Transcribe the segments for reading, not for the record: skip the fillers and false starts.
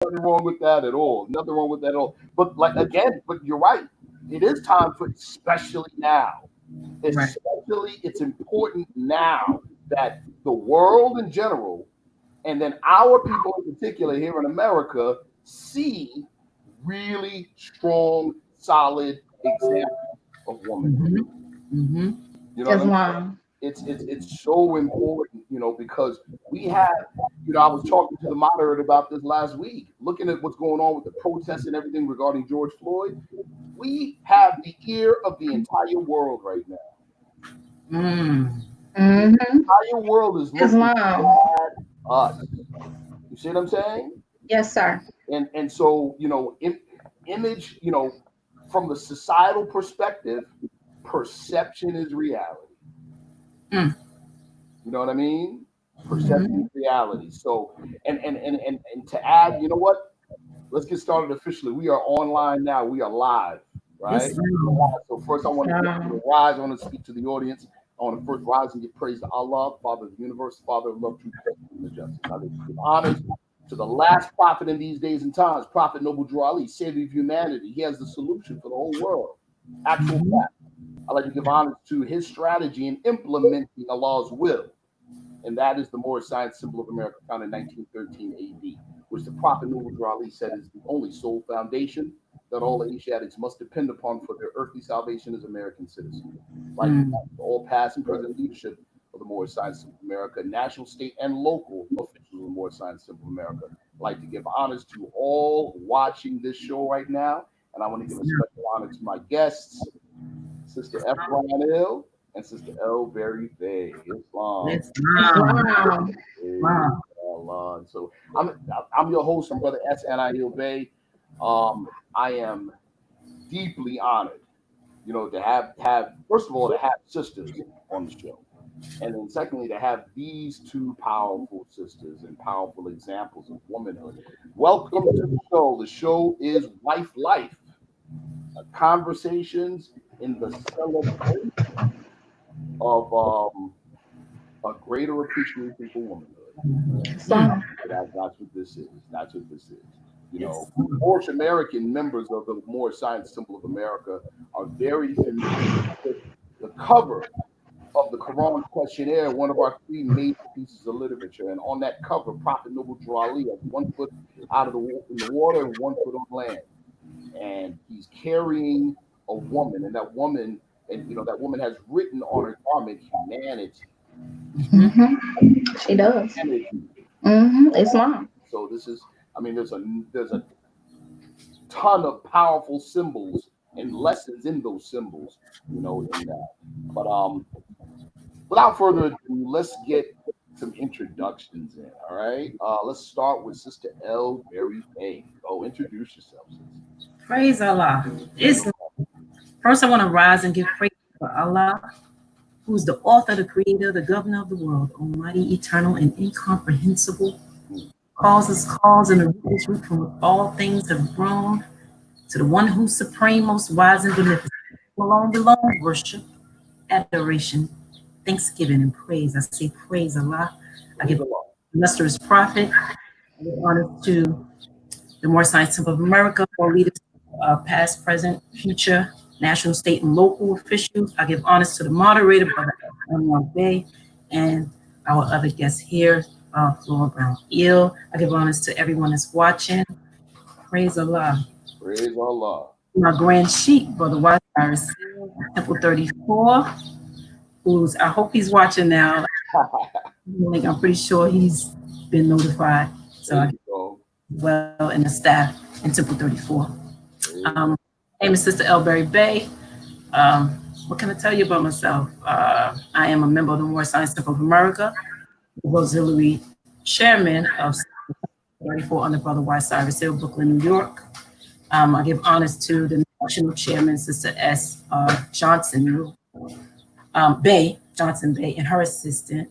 Nothing wrong with that at all. Nothing wrong with that at all. But like again, but you're right. It is time for, especially now. Right. Especially, it's important now that the world in general, and then our people in particular here in America, see really strong, solid examples of womanhood. Mm-hmm. You know what Yes, I mean? mom. It's so important, because we have, I was talking to the moderator about this last week, looking at what's going on with the protests and everything regarding George Floyd. We have the ear of the entire world right now. Mm. The Mm-hmm. entire world is Yes, looking mom. at us. You see what I'm saying? Yes, sir. And so, image, from the societal perspective, perception is reality. Mm. You know what I mean? Perception Mm-hmm. is reality. So, and to add, you know what? Let's get started officially. We are online now. We are live, right? Yes. So first, I want to rise. I want to speak to the audience. I want to first rise and give praise to Allah, Father of the universe, Father of love, truth, and justice. I give honors to the last prophet in these days and times, Prophet Noble Drew Ali, Savior of humanity. He has the solution for the whole world. Actual fact. I like to give honors to his strategy in implementing Allah's will, and that is the Moorish science symbol of America, founded in 1913 AD, which the Prophet Noble Drew Ali said is the only sole foundation that all Asiatics must depend upon for their earthly salvation as American citizens. Like all past and present leadership of the Moorish Science Symbol of America, national, state, and local officials of the Moorish Science Symbol of America. I'd like to give honors to all watching this show right now, and I want to give a special honor to my guests, Sister F. Ryan Hill and Sister L. Berry-Bey. Islam. Yes. Wow. Wow. Allah. So I'm your host. I'm Brother S. and I Hill Bay. I am deeply honored, to have first of all to have sisters on the show, and then secondly to have these two powerful sisters and powerful examples of womanhood. Welcome to the show. The show is Life, conversations in the celebration of a greater appreciation for womanhood. So, That's what this is. That's what this is. Moorish American members of the Moorish Science Symbol of America are very familiar with the cover of the Quran questionnaire, one of our three major pieces of literature. And on that cover, Prophet Noble Drew Ali has 1 foot out of in the water and 1 foot on land. And he's carrying a woman, and that woman, that woman has written on her garment humanity. she does. Humanity. Islam. So this is, there's a ton of powerful symbols and lessons in those symbols, in that. But without further ado, let's get some introductions in. All right. Let's start with Sister L. Berry-Bey. Go introduce yourself, sis. Praise Allah. First, I want to rise and give praise to Allah, who's the author, the creator, the governor of the world, almighty, eternal, and incomprehensible. Cause and the root from all things have grown, to the one who's supreme, most wise, and beneficent. Alone belongs worship, adoration, thanksgiving, and praise. I say praise Allah. I give illustrious prophet, I give honor to the Moorish Science Symbol of America, all leaders, past, present, future, national, state, and local officials. I give honors to the moderator, Brother Berry-Bey, and our other guests here, Flora Brown-Eel. I give honors to everyone that's watching. Praise Allah. Praise Allah. My grand sheik, Brother Cyrus, Temple 34, I hope he's watching now. I'm pretty sure he's been notified. So I well, and the staff in Temple 34. My name is Sister L. Berry-Bey. What can I tell you about myself? I am a member of the Moorish Science Symbol of America, the auxiliary chairman of 34 under Brother Cyrus Hill, Brooklyn, New York. I give honors to the national chairman, Sister S. Johnson Bey, and her assistant.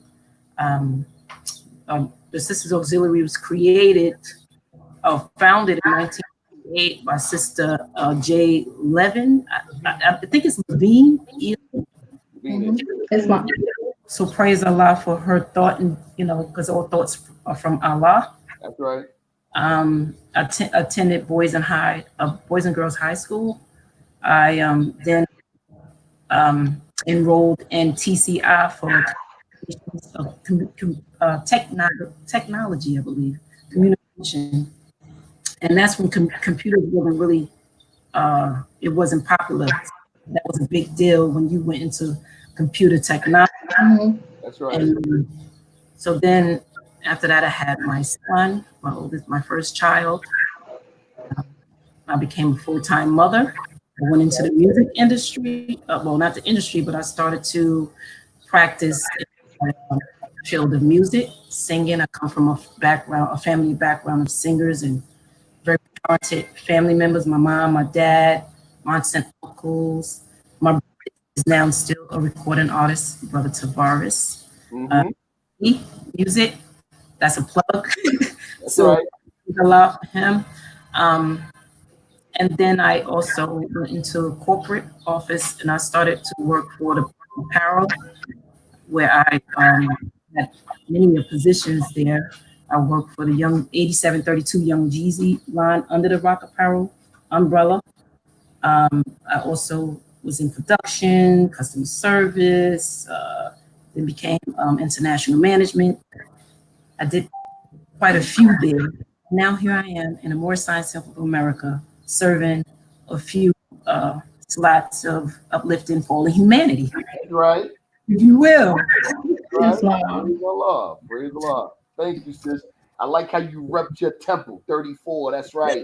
The Sisters Auxiliary was founded in 1988 by Sister J. Levin. I think it's Levine. Islam. So praise Allah for her thought, and because all thoughts are from Allah. That's right. Attended Boys and Girls High School. I then enrolled in TCI for technology, I believe, communication, and that's when computers wasn't really it wasn't popular. That was a big deal when you went into computer technology. Mhm. That's right. And so then after that, I had my son, my first child. I became a full-time mother. I went into the music industry. Well, not the industry, but I started to practice in the field of music, singing. I come from a family background of singers and very talented family members. My mom, my dad, my aunts and uncles. My brother is now still a recording artist, Brother Tavares. Mm-hmm. Music, that's a plug. That's So right. a lot for him. And then I also went into a corporate office and I started to work for the apparel, where I had many positions there. I worked for the Young 8732 Young Jeezy line under the Rock Apparel umbrella. I also was in production, customer service, then became international management. I did quite a few there. Now here I am in the Moorish Science of America, serving a few slots of uplifting fallen humanity, That's right. if you will. Right. Islam. Praise the Lord. Praise the Lord. Thank you, sis. I like how you repped your temple, 34. That's right.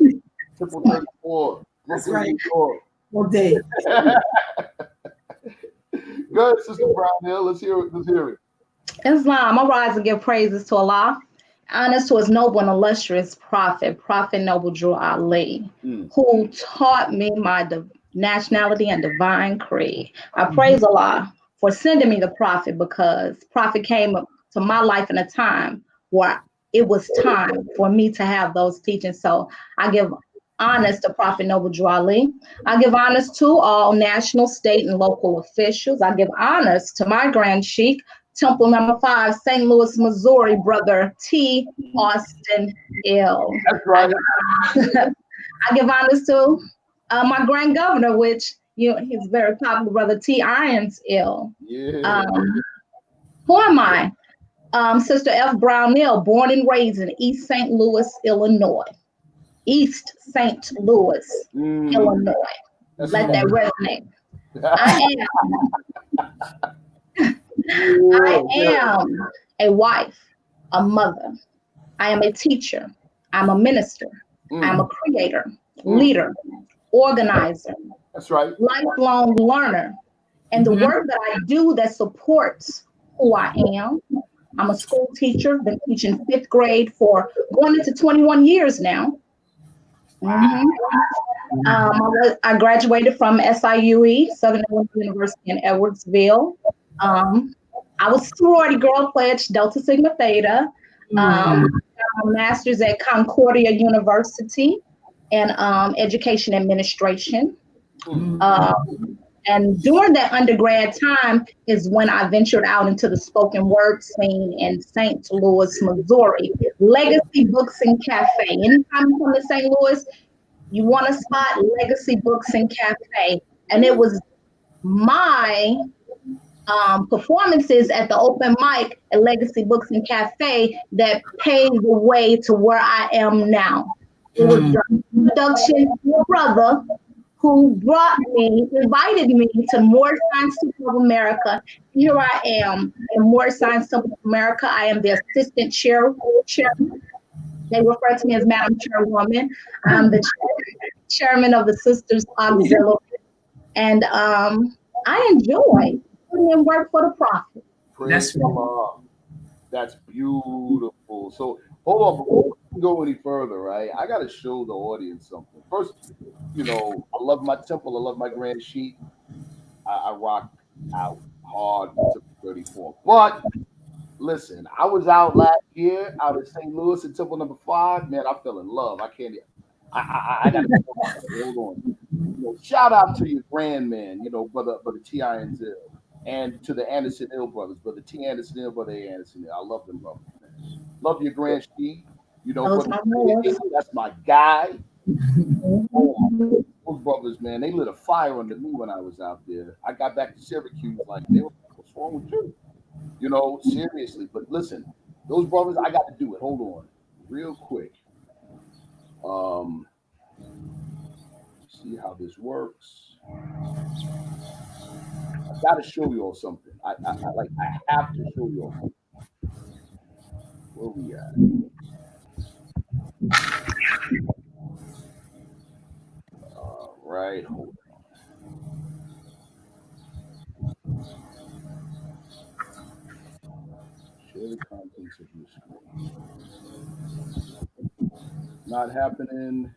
Temple 34. That's Brooklyn, right. New York. All day. Good, Sister Brownhill. Let's hear it. Let's hear it. Islam. I rise and give praises to Allah. Honest to his noble and illustrious Prophet Noble Drew Ali, who taught me my nationality and divine creed. I praise Allah for sending me the Prophet, because Prophet came to my life in a time where it was time for me to have those teachings. So I give honors to Prophet Noble Drew Ali. I give honors to all national, state, and local officials. I give honors to my Grand Sheikh, Temple number 5, St. Louis, Missouri, Brother T. Austin Ill. That's right. I give honors to my Grand Governor, which he's very popular, Brother T. Irons Ill. Yeah. Who am I? Sister F. Brownell, born and raised in East St. Louis, Illinois. East St. Louis, Illinois. That's Let right. that resonate. I am a wife, a mother. I am a teacher. I'm a minister. I'm a creator, leader, organizer. That's right. Lifelong learner. And the work that I do that supports who I am. I'm a school teacher, been teaching 5th grade for going into 21 years now. I graduated from SIUE, Southern Illinois University in Edwardsville. I was sorority girl, pledged Delta Sigma Theta. Got my master's at Concordia University in education administration. And during that undergrad time is when I ventured out into the spoken word scene in St. Louis, Missouri. Legacy Books and Cafe. Anytime you come to St. Louis, you want to spot Legacy Books and Cafe. And it was my performances at the open mic at Legacy Books and Cafe that paved the way to where I am now. It was the introduction to a brother who invited me to Moorish Science Temple of America. Here I am in Moorish Science Temple of America. I am the assistant chairman. They refer to me as Madam Chairwoman. I'm the chairman of the Sisters Auxiliary. And I enjoy putting in work for the Prophet. Praise Allah. That's beautiful. So hold on, before we go any further, right? I gotta show the audience something. First, I love my temple, I love my Grand Sheik. I rock out hard to 34. But listen, I was out last year out in St. Louis at Temple number 5. Man, I fell in love. I can't. I gotta hold on. Shout out to your grandman, brother T. Irons Ill, and to the Anderson Ill brothers, brother T. Anderson Ill, brother A. Anderson Ill. I love them brothers. Love your Grand Sheik. You know, that's my guy. Oh, those brothers, man, they lit a fire under me when I was out there. I got back to Syracuse like, they were, what's wrong with you? You know, seriously. But listen, those brothers, I got to do it. Hold on, real quick. See how this works. I got to show you all something. I have to show you all something. Where we at? Right, hold on. Share the contents of your screen. Not happening.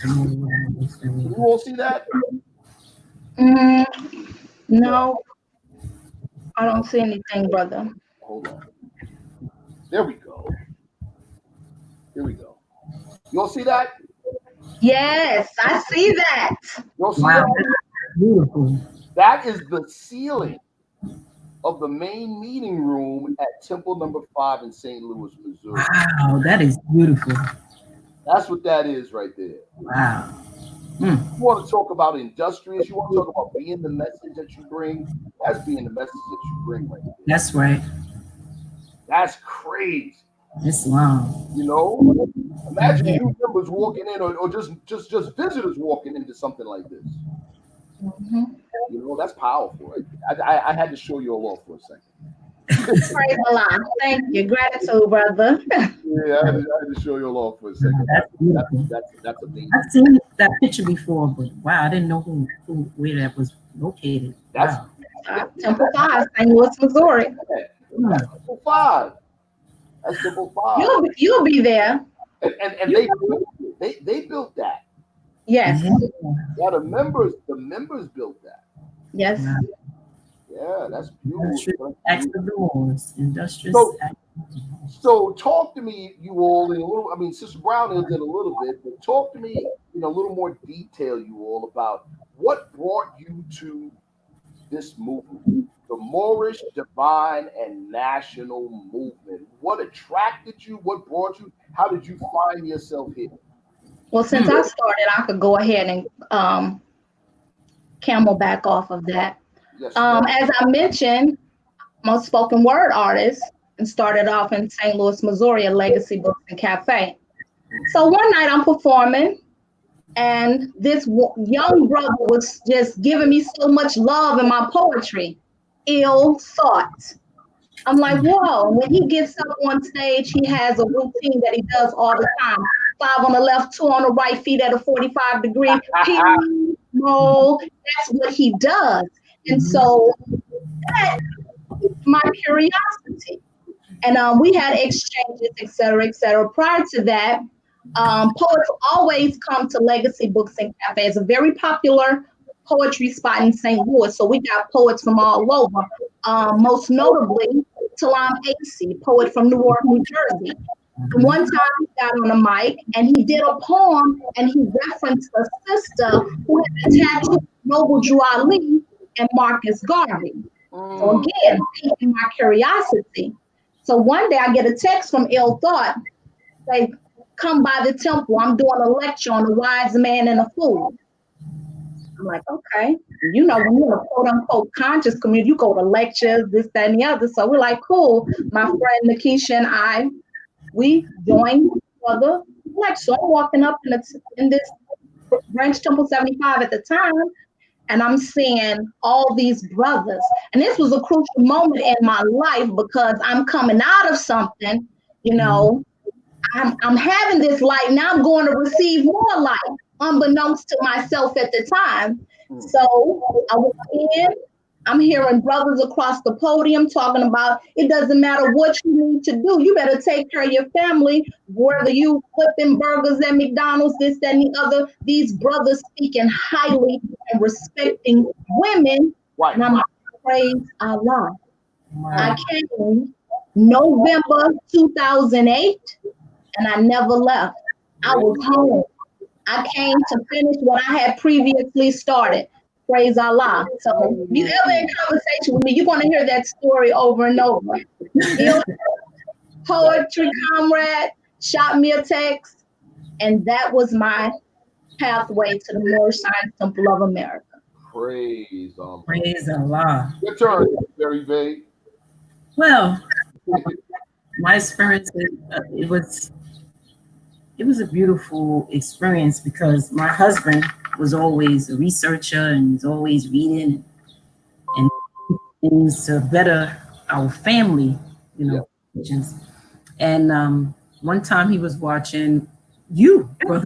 Can you all see that? No, I don't see anything, brother. Hold on. There we go. Here we go. You all see that? Yes, I see that. You all see that? Beautiful. That is the ceiling of the main meeting room at Temple Number 5 in St. Louis, Missouri. Wow, that is beautiful. That's what that is right there. Wow. You want to talk about industrious, you want to talk about being the message that you bring, that's being the message that you bring right there. That's right. That's crazy. It's long. You know? Imagine new members walking in or just visitors walking into something like this. You know, that's powerful. Right? I had to show you all off for a second. Praise Allah. Thank you. Gratitude, brother. Yeah, I had to show you all off for a second. That's amazing. I've seen that picture before, but wow, I didn't know where that was located. That's Temple 5, St. Louis, Missouri. That's Temple 5. That's Temple 5. You'll be there. And they built that. Yes. Yeah, the members built that. Yes. Yeah, that's beautiful. Acts of the Moors, industrious. So talk to me, you all, in a little. I mean, Sister Brown did a little bit, but talk to me in a little more detail, you all, about what brought you to this movement, the Moorish Divine and National Movement. What attracted you? What brought you? How did you find yourself here? Well, since I started, I could go ahead and camel back off of that. Yes, as I mentioned, I'm a spoken word artist and started off in St. Louis, Missouri at Legacy Books and Cafe. So one night I'm performing and this young brother was just giving me so much love in my poetry. Ill thought. I'm like, whoa. When he gets up on stage, he has a routine that he does all the time. 5 on the left, 2 on the right, feet at a 45 degree. No, that's what he does. And so that piqued my curiosity. And we had exchanges, et cetera, Prior to that, poets always come to Legacy Books and Cafe. It's a very popular poetry spot in St. Louis. So we got poets from all over. Most notably, Talam Acey, poet from Newark, New Jersey. And one time he got on the mic and he did a poem and he referenced a sister who had been tattooed Noble Drew Ali and Marcus Garvey. So again, piquing my curiosity. So one day I get a text from Ill Thought, say, come by the temple. I'm doing a lecture on the wise man and the fool. I'm like, okay. You know, when you're in a quote unquote conscious community, you go to lectures, this, that, and the other. So we're like, cool. My friend Nakisha and we joined the lecture. So I'm walking up in this Branch Temple 75 at the time, and I'm seeing all these brothers. And this was a crucial moment in my life because I'm coming out of something, you know, I'm having this light, now I'm going to receive more light, unbeknownst to myself at the time. So I went in, I'm hearing brothers across the podium talking about it doesn't matter what you need to do. You better take care of your family, whether you flipping burgers at McDonald's, this, that, and the other. These brothers speaking highly and respecting women. Right. And I'm like, praise Allah. Wow. I came November 2008 and I never left. I was home. I came to finish what I had previously started. Praise Allah. So if you ever in conversation with me, you're going to hear that story over and over. He'll poetry comrade shot me a text, and that was my pathway to the Moorish Science Temple of America. Praise Allah. Praise Allah. Your turn, Berry-Bey. Well, my experience, it was a beautiful experience because my husband was always a researcher and was always reading and things to better our family, you know. Yeah. And one time he was watching you, brother.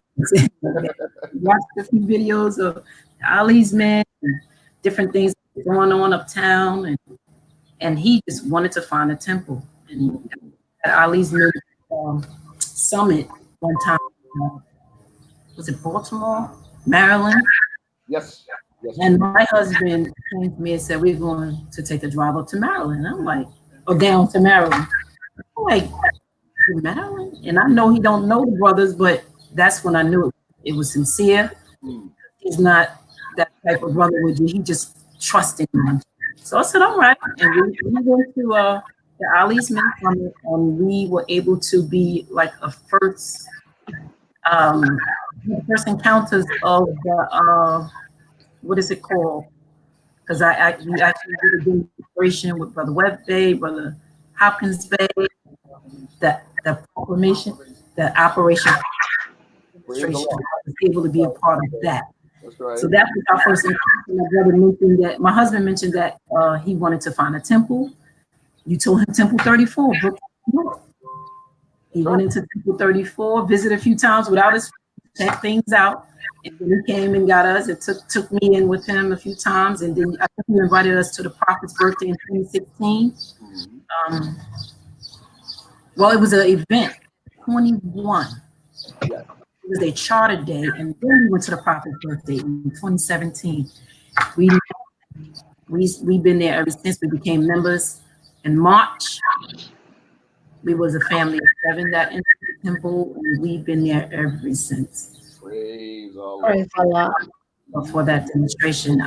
Watched a few videos of Ali's men and different things going on uptown, and he just wanted to find a temple. And at Ali's men summit one time, was it Baltimore, Maryland? Yes. Yes. And my husband came to me and said, we're going to take a drive up to Maryland. I'm like, or down to Maryland. I'm like, to Maryland? And I know he don't know the brothers, but that's when I knew it was sincere. He's not that type of brother with you. He just trusted him. So I said, all right. And we went to the Ali's Men Summit, and we were able to be like a first encounters of the what is it called? Because we actually did a demonstration with Brother Berry-Bey, Brother Hopkins Bay, the proclamation, the operation demonstration. I was able to be a part of that. That's right. So that was our first encounter. My brother mentioned that, my husband mentioned that he wanted to find a temple. You told him Temple 34. He went into Temple 34, visited a few times without his, checked things out. And then he came and got us. It took me in with him a few times. And then I think he invited us to the Prophet's birthday in 2016. Well, it was an event, 21. It was a charter day. And then we went to the Prophet's birthday in 2017. We've been there ever since we became members. In March, we was a family of 7 that entered the temple, and we've been there ever since. Praise Allah. Praise Allah. For that demonstration,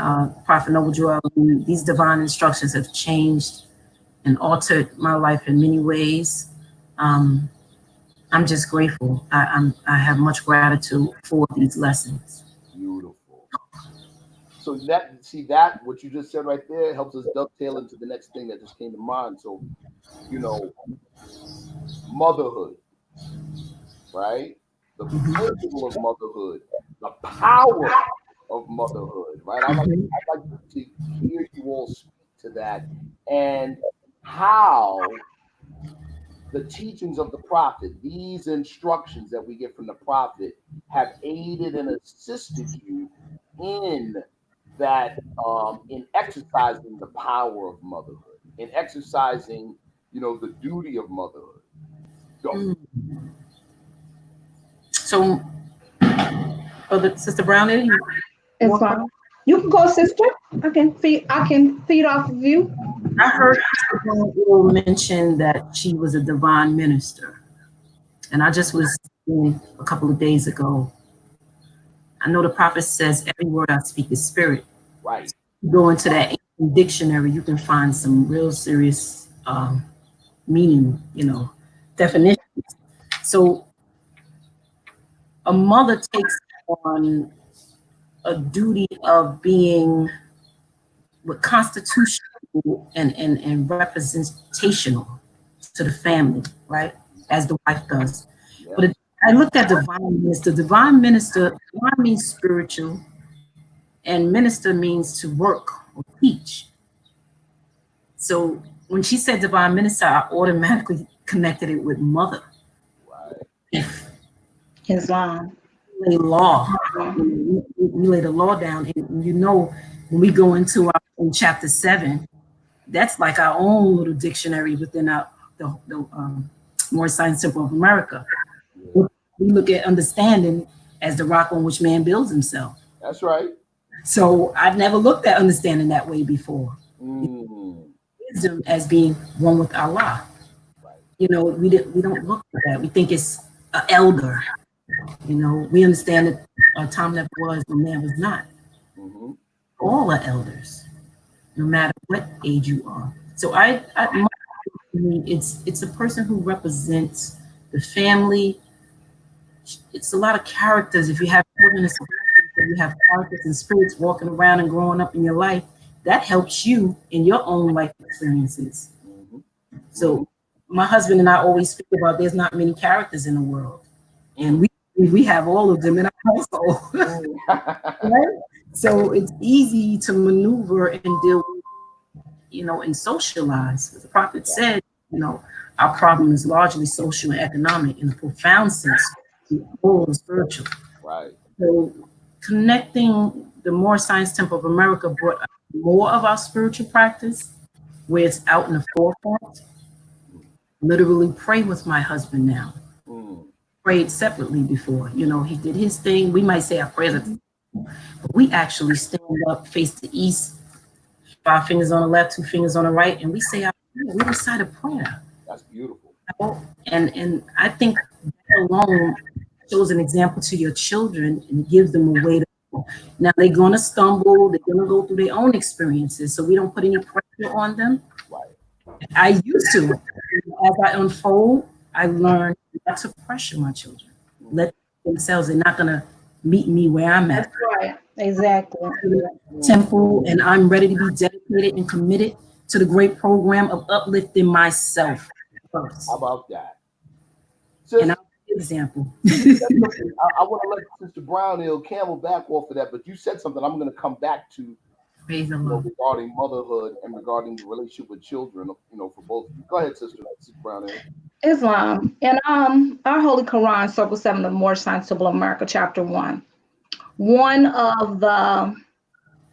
Prophet Noble Drew, these divine instructions have changed and altered my life in many ways. I'm just grateful. I have much gratitude for these lessons. Beautiful. So what you just said right there helps us dovetail into the next thing that just came to mind. So, motherhood, right? The principle of motherhood, the power of motherhood, right? I'd like to hear you all speak to that and how the teachings of the prophet, these instructions that we get from the prophet, have aided and assisted you in that, in exercising the power of motherhood, in exercising, the duty of motherhood. Go. So, Sister Brown, it's fine. You can go, sister. I can feed off of you. I heard you mention that she was a divine minister, and I just was thinking a couple of days ago. I know the prophet says every word I speak is spirit. Right. You go into that dictionary, you can find some real serious meaning, definitions. So a mother takes on a duty of being with constitutional and representational to the family, right? As the wife does. Yeah. But I looked at divine minister. Divine means spiritual, and minister means to work or teach. So when she said divine minister, I automatically connected it with mother. Right. Islam. We lay the law down, and when we go into in chapter 7, that's like our own little dictionary within the Moorish Science Temple of America. Yeah. We look at understanding as the rock on which man builds himself. That's right. So I've never looked at understanding that way before. Wisdom as being one with Allah. Right. We don't look at that. We think it's an elder. We understand that a time never was when man was not. all are elders, no matter what age you are. So it's a person who represents the family. It's a lot of characters. If you have children, you have characters and spirits walking around and growing up in your life. That helps you in your own life experiences. So my husband and I always speak about there's not many characters in the world, and we have all of them in our household. Right? So it's easy to maneuver and deal with, and socialize. The prophet said, our problem is largely social and economic in a profound sense, moral and spiritual. Right. So connecting the Moorish Science Temple of America brought more of our spiritual practice, where it's out in the forefront. Literally pray with my husband now. Prayed separately before. He did his thing. We might say our prayers, but we actually stand up, face the east, 5 fingers on the left, 2 fingers on the right, and we say our prayer. We recite a prayer. That's beautiful. And I think that alone shows an example to your children and gives them a way to go. Now they're gonna stumble, they're gonna go through their own experiences, so we don't put any pressure on them. Right. I used to. As I unfold, I learned not to pressure my children. Let themselves, they're not gonna meet me where I'm at. That's right. Exactly. Temple, and I'm ready to be dedicated and committed to the great program of uplifting myself first. How about that? And I'll give an example. I want to let Sister Brown camel back off of that, but you said something I'm going to come back to regarding motherhood and regarding the relationship with children, for both of you. Go ahead, Sister Brown. Islam. And our Holy Quran, Circle 7, the Moorish Science Temple of America, Chapter 1. One of the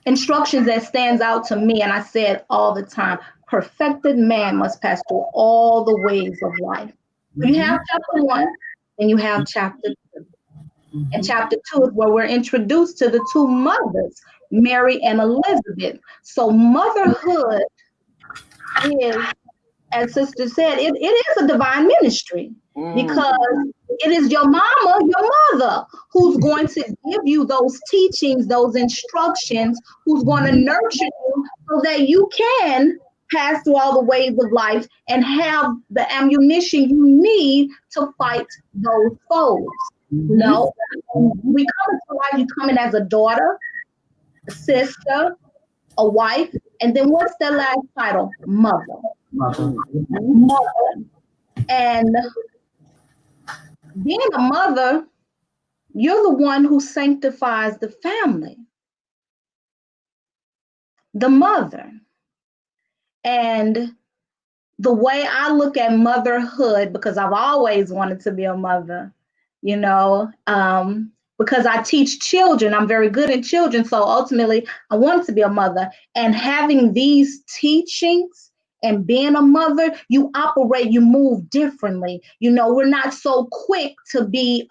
instructions that stands out to me, and I say it all the time, perfected man must pass through all the ways of life. You have chapter 1, and you have chapter 2. And chapter 2 is where we're introduced to the 2 mothers, Mary and Elizabeth. So motherhood is, as Sister said, it is a divine ministry, because it is your mama, your mother, who's going to give you those teachings, those instructions, who's going to nurture you so that you can pass through all the ways of life and have the ammunition you need to fight those foes. We come into life, you come in as a daughter, a sister, a wife, and then what's the last title? Mother. And being a mother, you're the one who sanctifies the family. The mother. And the way I look at motherhood, because I've always wanted to be a mother, because I teach children, I'm very good at children. So ultimately, I wanted to be a mother. And having these teachings and being a mother, you operate, you move differently. We're not so quick to be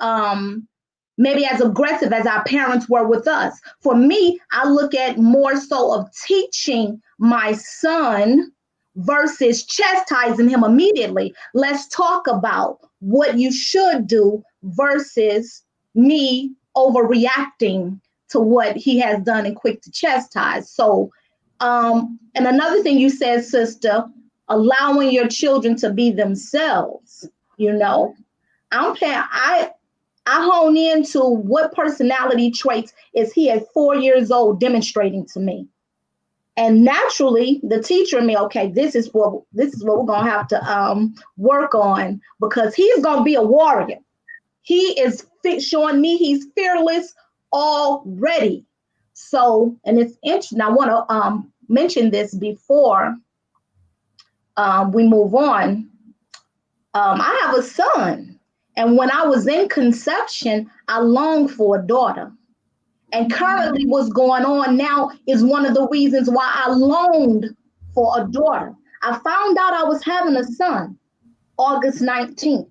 maybe as aggressive as our parents were with us. For me, I look at more so of teaching my son versus chastising him immediately. Let's talk about what you should do versus me overreacting to what he has done and quick to chastise. So, and another thing you said, Sister, allowing your children to be themselves. I hone into what personality traits is he at 4 years old demonstrating to me. And naturally, the teacher and me, okay, this is what we're gonna have to work on, because he's gonna be a warrior. He is showing me he's fearless already. So, and it's interesting. I want to mention this before we move on. I have a son, and when I was in conception, I longed for a daughter. And currently what's going on now is one of the reasons why I longed for a daughter. I found out I was having a son August 19th.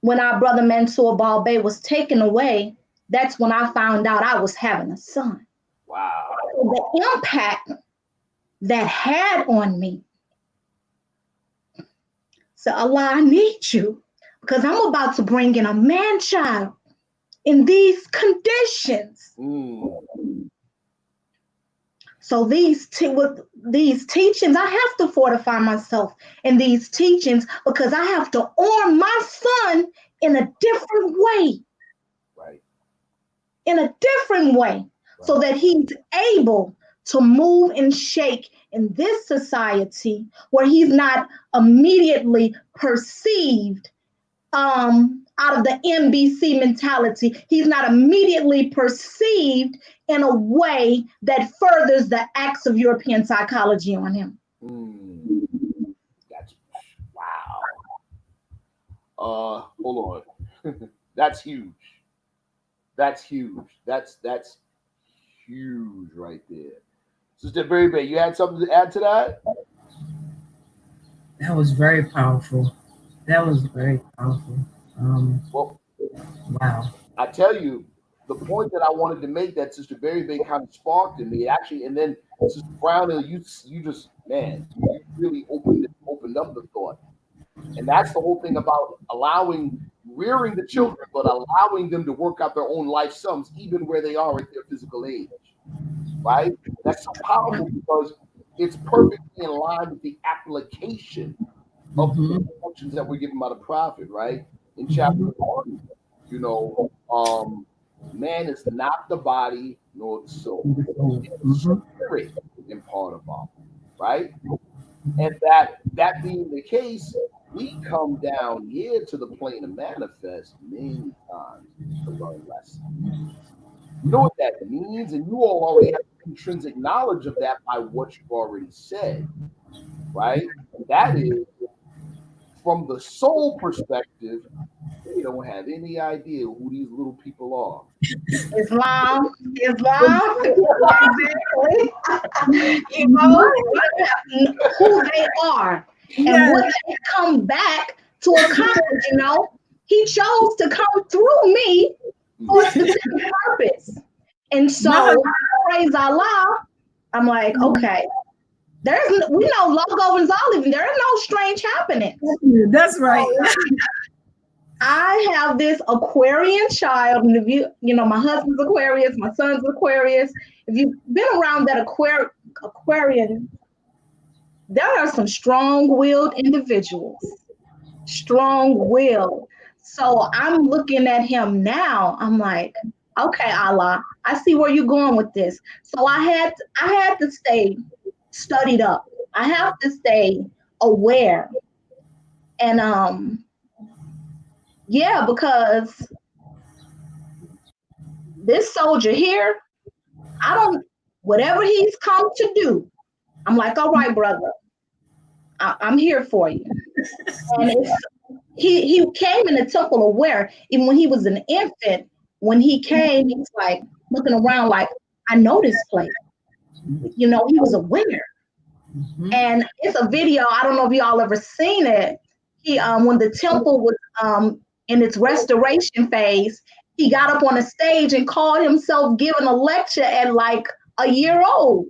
When our brother Mansour Berry-Bey was taken away, that's when I found out I was having a son. Wow. The impact that had on me. So Allah, I need you, because I'm about to bring in a man-child in these conditions. So with these teachings, I have to fortify myself in these teachings because I have to arm my son in a different way. Right. In a different way, so that he's able to move and shake in this society where he's not immediately perceived out of the NBC mentality. He's not immediately perceived in a way that furthers the acts of European psychology on him. That's wow. Hold on. That's huge. That's huge. That's huge right there. Sister Berry-Bey, you had something to add to that? That was very powerful. That was very powerful. Well, wow. I tell you, the point that I wanted to make that Sister Berry-Bey kind of sparked in me, actually, and then Sister Brownhill, you just, man, you really opened up the thought. And that's the whole thing about rearing the children, but allowing them to work out their own life sums, even where they are at their physical age. Right? That's so powerful because it's perfectly in line with the application of the instructions that we're given by the prophet, right? In chapter 1, you know, man is not the body nor the soul. It's the spirit in part of all, right? And that being the case, we come down here to the plane of manifest many times to learn lessons. You know what that means, and you all already have intrinsic knowledge of that by what you've already said, right? And that is, from the soul perspective, they don't have any idea who these little people are. Islam, exactly. You know who they are and what they come back to accomplish. You know, he chose to come through me for a specific purpose, and so praise Allah. I'm like, okay. We know logo and Olive, there are no strange happenings. That's right. I have this Aquarian child, and if you know, my husband's Aquarius, my son's Aquarius. If you've been around that Aquarian, there are some strong-willed individuals, strong-willed. So I'm looking at him now. I'm like, okay, Allah, I see where you're going with this. So I had to stay studied up. I have to stay aware, and yeah, because this soldier here, whatever he's come to do, I'm like, all right, brother, I'm here for you. And he came in the temple aware, even when he was an infant. When he came, he's like looking around like, I know this place. You know, he was aware. And it's a video, I don't know if y'all ever seen it. He when the temple was in its restoration phase, he got up on a stage and called himself giving a lecture at like a year old.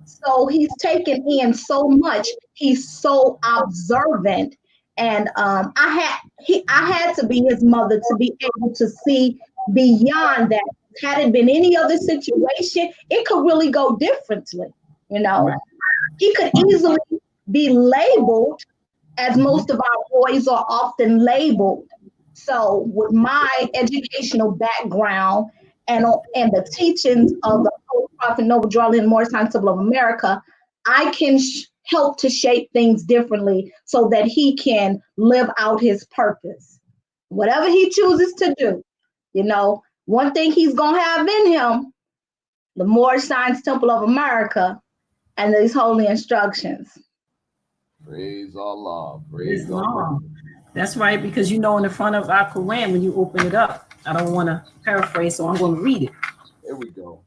So he's taken in so much. He's so observant. And I had to be his mother to be able to see beyond that. Had it been any other situation, it could really go differently. You know, he could easily be labeled, as most of our boys are often labeled. So with my educational background and the teachings of the Holy Prophet Noble Drew and Moorish Temple of America, I can help to shape things differently so that he can live out his purpose. Whatever he chooses to do, you know, one thing he's going to have in him, the Moorish Temple of America and these holy instructions. Praise Allah. Praise Allah. That's right, because you know in the front of our Quran, when you open it up, I don't want to paraphrase, so I'm going to read it. There we go.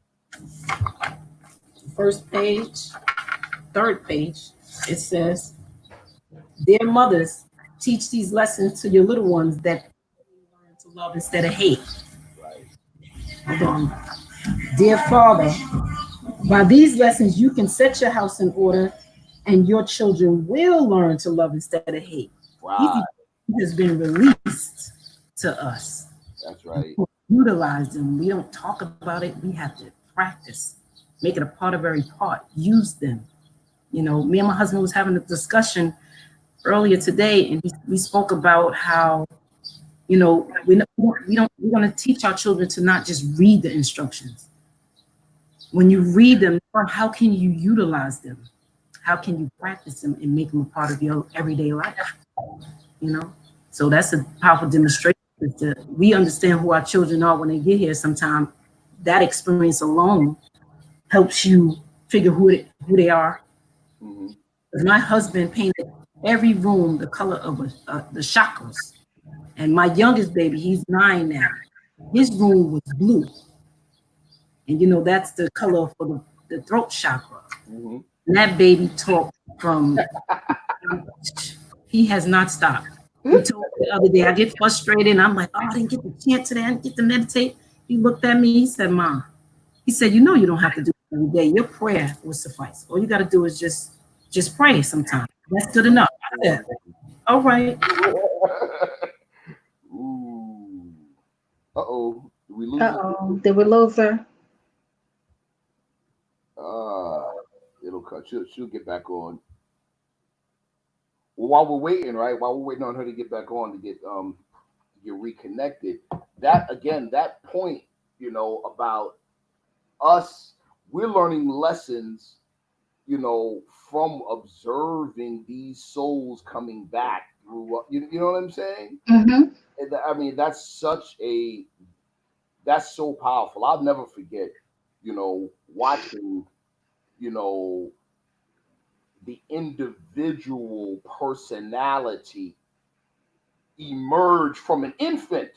First page, third page, it says, dear mothers, teach these lessons to your little ones that learn to love instead of hate. Right. Hold on. Dear father, by these lessons, you can set your house in order and your children will learn to love instead of hate. Right. These has been released to us. That's right. Utilize them. We don't talk about it. We have to practice. Make it a part of every part. Use them. You know, me and my husband was having a discussion earlier today, and we spoke about how, you know, we're going to teach our children to not just read the instructions. When you read them, how can you utilize them? How can you practice them and make them a part of your everyday life? You know, so that's a powerful demonstration. We understand who our children are when they get here. Sometimes that experience alone helps you figure who they are. Mm-hmm. My husband painted every room the color of the chakras, and my youngest baby, he's 9 now. His room was blue, and you know that's the color for the throat chakra. Mm-hmm. And that baby talked from. He has not stopped. He told me the other day, I get frustrated, and I'm like, oh, I didn't get the chant today. I didn't get to meditate. He looked at me. He said, Mom. He said, you know, you don't have to do it every day. Your prayer will suffice. All you got to do is just pray sometimes. That's good enough. I said, all right. Ooh. Uh-oh. Did we lose her? Did we lose her? It'll cut. She'll get back on. Well, while we're waiting on her to get back on to get reconnected, that point, you know, about us, we're learning lessons, you know, from observing these souls coming back through, you know what I'm saying? Mm-hmm. I mean, that's so powerful. I'll never forget, you know, watching, you know, the individual personality emerge from an infant.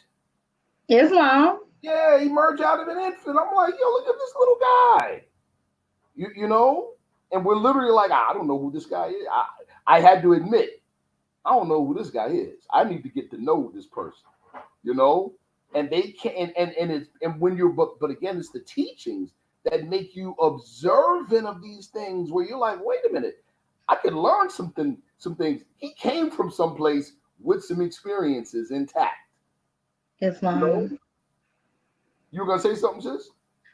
Islam. Yeah, emerge out of an infant. I'm like, yo, look at this little guy. You know? And we're literally like, I don't know who this guy is. I had to admit, I don't know who this guy is. I need to get to know this person. You know? And they can and when you're but again, it's the teachings that make you observant of these things where you're like, wait a minute. I could learn some things. He came from someplace with some experiences intact. Islam. You were gonna say something, sis?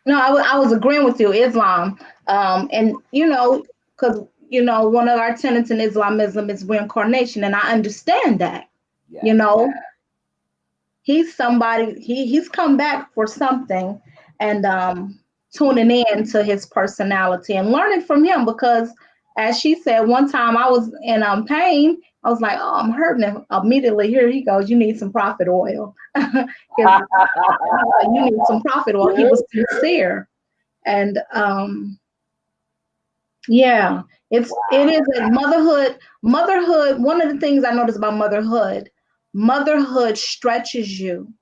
No, I was agreeing with you, Islam. And you know, because you know, one of our tenets in Islamism is reincarnation, and I understand that. Yeah. You know, he's somebody. He's come back for something, and tuning in to his personality and learning from him because. As she said, one time I was in pain. I was like, oh, I'm hurting. And immediately, here he goes. You need some prophet oil. You need some prophet oil. He was sincere. And yeah, it is a motherhood. Motherhood, one of the things I noticed about motherhood stretches you,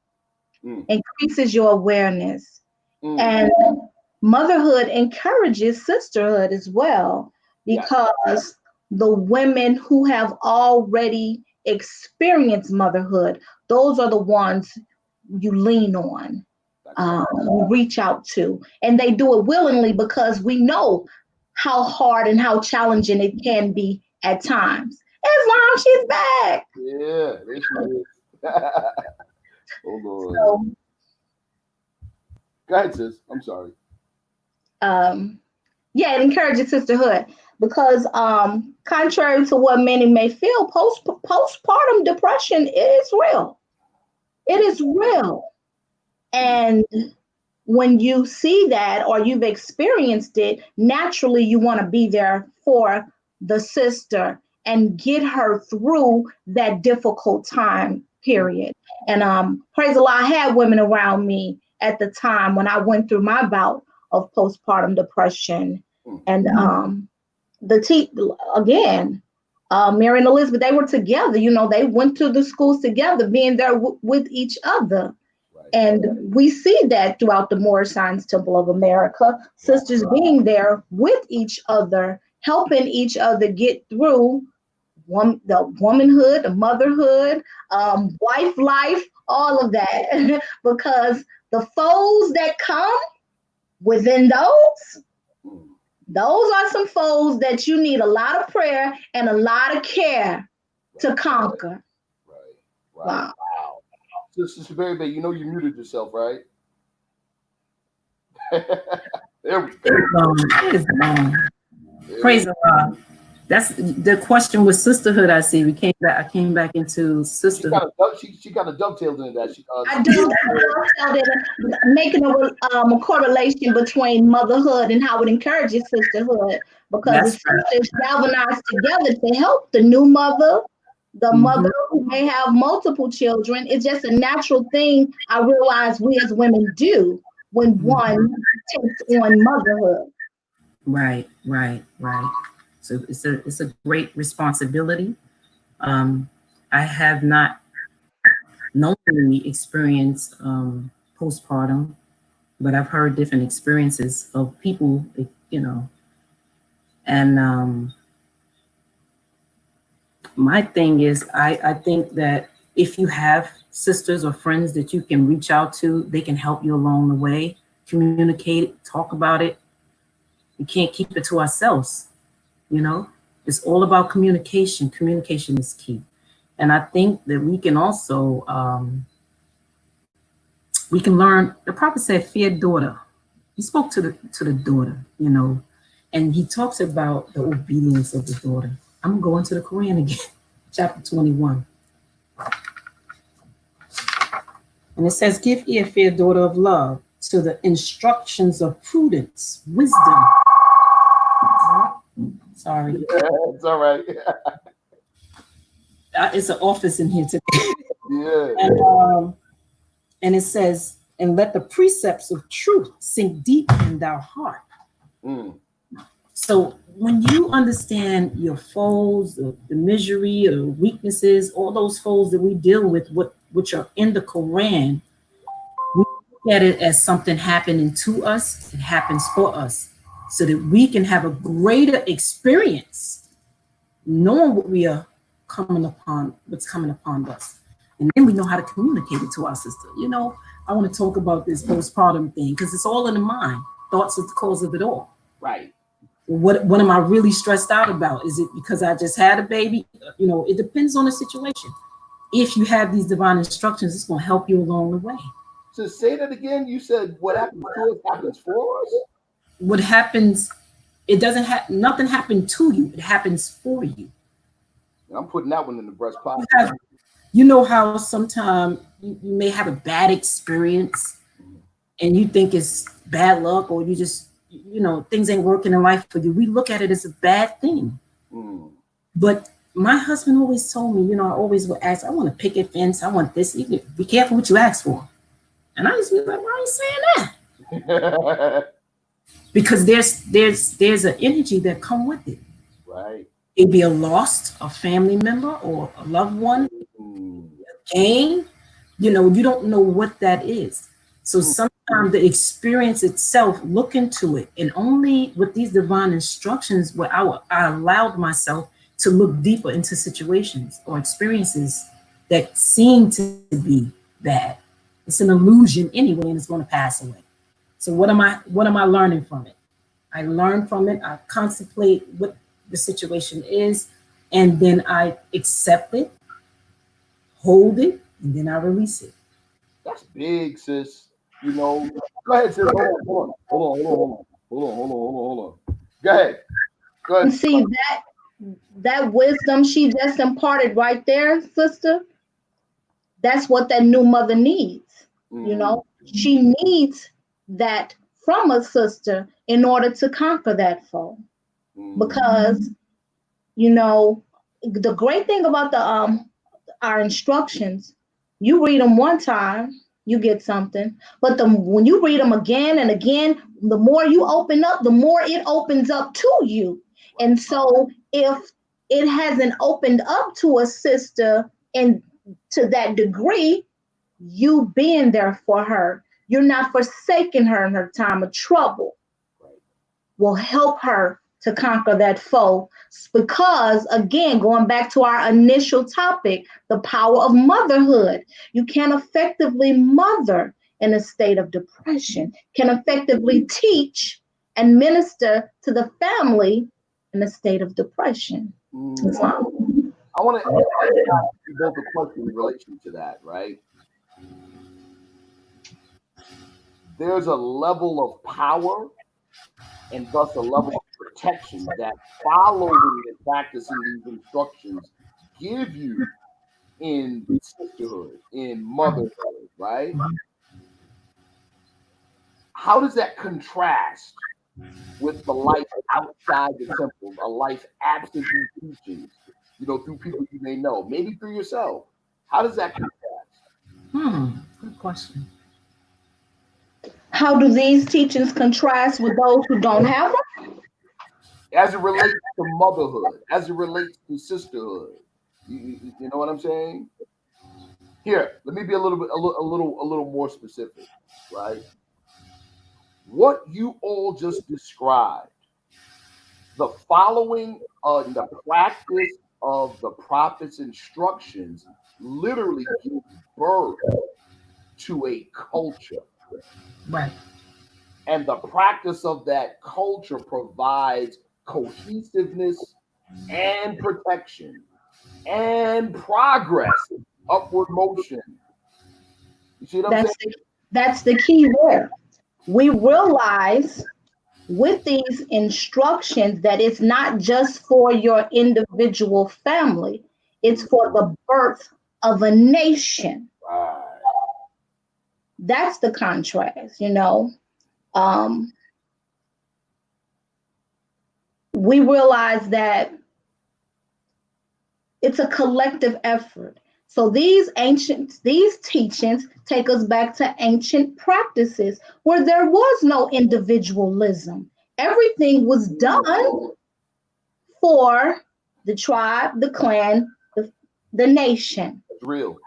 increases your awareness. And motherhood encourages sisterhood as well. Because the women who have already experienced motherhood, those are the ones you lean on, you reach out to. And they do it willingly because we know how hard and how challenging it can be at times. Islam, she's back. Yeah, there she is. Hold on. So, go ahead, sis. I'm sorry. Yeah, it encourages sisterhood. Because contrary to what many may feel, postpartum depression is real. It is real. And when you see that or you've experienced it, naturally you want to be there for the sister and get her through that difficult time period. And praise Allah, I had women around me at the time when I went through my bout of postpartum depression. And Mary and Elizabeth, they were together. You know, they went to the schools together, being there with each other. Right. And we see that throughout the Moorish Science Temple of America, sisters being there with each other, helping each other get through the womanhood, the motherhood, wife life, all of that. Because the foes that come within those are some foes that you need a lot of prayer and a lot of care to conquer. Right. Wow. Sister Berry-Bey, you know you muted yourself, right? There we go. It's long. Praise Allah. That's the question with sisterhood. I see. I came back into sisterhood. She kind of dovetailed into that. I dovetailed in making a correlation between motherhood and how it encourages sisterhood, because the sisters galvanize together to help the new mother, the mother who may have multiple children. It's just a natural thing I realize we as women do when one takes on motherhood. Right. So it's a great responsibility. I have not knowingly experienced postpartum, but I've heard different experiences of people, and my thing is, I think that if you have sisters or friends that you can reach out to, they can help you along the way, communicate it, talk about it. We can't keep it to ourselves, It's all about communication. Communication is key. And I think that we can also, we can learn, the prophet said, fear daughter. He spoke to the daughter, and he talks about the obedience of the daughter. I'm going to the Quran again, chapter 21. And it says, give ear, fear daughter of love, to the instructions of prudence, wisdom. Sorry. Yeah, it's all right. It's an office in here today. Yeah. And it says, and let the precepts of truth sink deep in thy heart. So when you understand your foes, the misery or weaknesses, all those foes that we deal with, which are in the Quran, we look at it as something happening to us. It happens for us, so that we can have a greater experience, knowing what we are what's coming upon us. And then we know how to communicate it to our sister. I want to talk about this postpartum thing because it's all in the mind. Thoughts are the cause of it all. Right. What am I really stressed out about? Is it because I just had a baby? It depends on the situation. If you have these divine instructions, it's going to help you along the way. So say that again. You said what happens to us happens for us? What happens, it doesn't have, nothing happened to you. It happens for you. I'm putting that one in the breast pocket. You know how sometimes you may have a bad experience and you think it's bad luck, or you just, things ain't working in life for you. We look at it as a bad thing. But my husband always told me, I always would ask, I want a picket fence. I want this. Be careful what you ask for. And I just be like, why are you saying that? Because there's an energy that come with it. Right. It'd be a loss, a family member or a loved one, a gain. You don't know what that is. So sometimes the experience itself, look into it. And only with these divine instructions where I allowed myself to look deeper into situations or experiences that seem to be bad. It's an illusion anyway, and it's going to pass away. So what am I learning from it? I learn from it. I contemplate what the situation is, and then I accept it, hold it, and then I release it. That's big, sis. Go ahead, sis. Hold on. Go ahead. And see that wisdom she just imparted right there, sister. That's what that new mother needs. She needs that from a sister in order to conquer that foe. Because the great thing about our instructions, you read them one time, you get something, but when you read them again and again, the more you open up, the more it opens up to you. And so if it hasn't opened up to a sister and to that degree, you being there for her, you're not forsaking her in her time of trouble, will help her to conquer that foe. Because again, going back to our initial topic, the power of motherhood. You can effectively mother in a state of depression, can effectively teach and minister to the family in a state of depression. I want to build a question in relation to that, right? There's a level of power and thus a level of protection that following and practicing these instructions give you in sisterhood, in motherhood, right? How does that contrast with the life outside the temple, a life absent through teachings, through people you may know, maybe through yourself? How does that contrast? Good question. How do these teachings contrast with those who don't have them? As it relates to motherhood, as it relates to sisterhood, you know what I'm saying? Here, let me be a little more specific, right? What you all just described, the following the practice of the prophet's instructions literally gives birth to a culture. Right. And the practice of that culture provides cohesiveness and protection and progress, upward motion. You see what I'm saying? That's the key there. We realize with these instructions that it's not just for your individual family, it's for the birth of a nation. Right. That's the contrast, we realize that it's a collective effort. So these teachings take us back to ancient practices where there was no individualism. Everything was done for the tribe, the clan, the nation. It's real.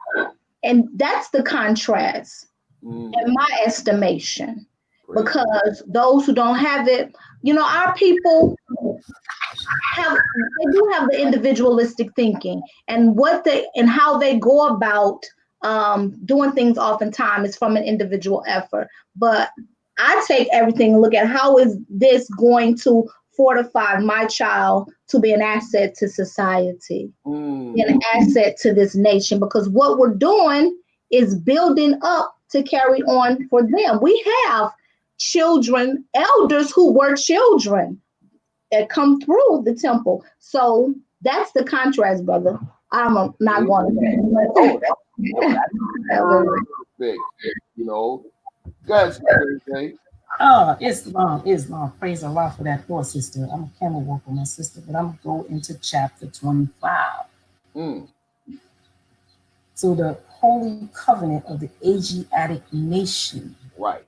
And that's the contrast in my estimation. Because those who don't have it, our people they do have the individualistic thinking, and how they go about doing things oftentimes is from an individual effort. But I take everything and look at how is this going to fortify my child to be an asset to society, be an asset to this nation, because what we're doing is building up to carry on for them. We have children, elders who were children that come through the temple. So that's the contrast, brother. I'm not going to. Go ahead, Berry-Bey. Oh, Islam. Praise Allah for that thought, sister. I'm a camel walker, my sister, but I'm going to go into chapter 25. So the holy covenant of the Asiatic nation. Right.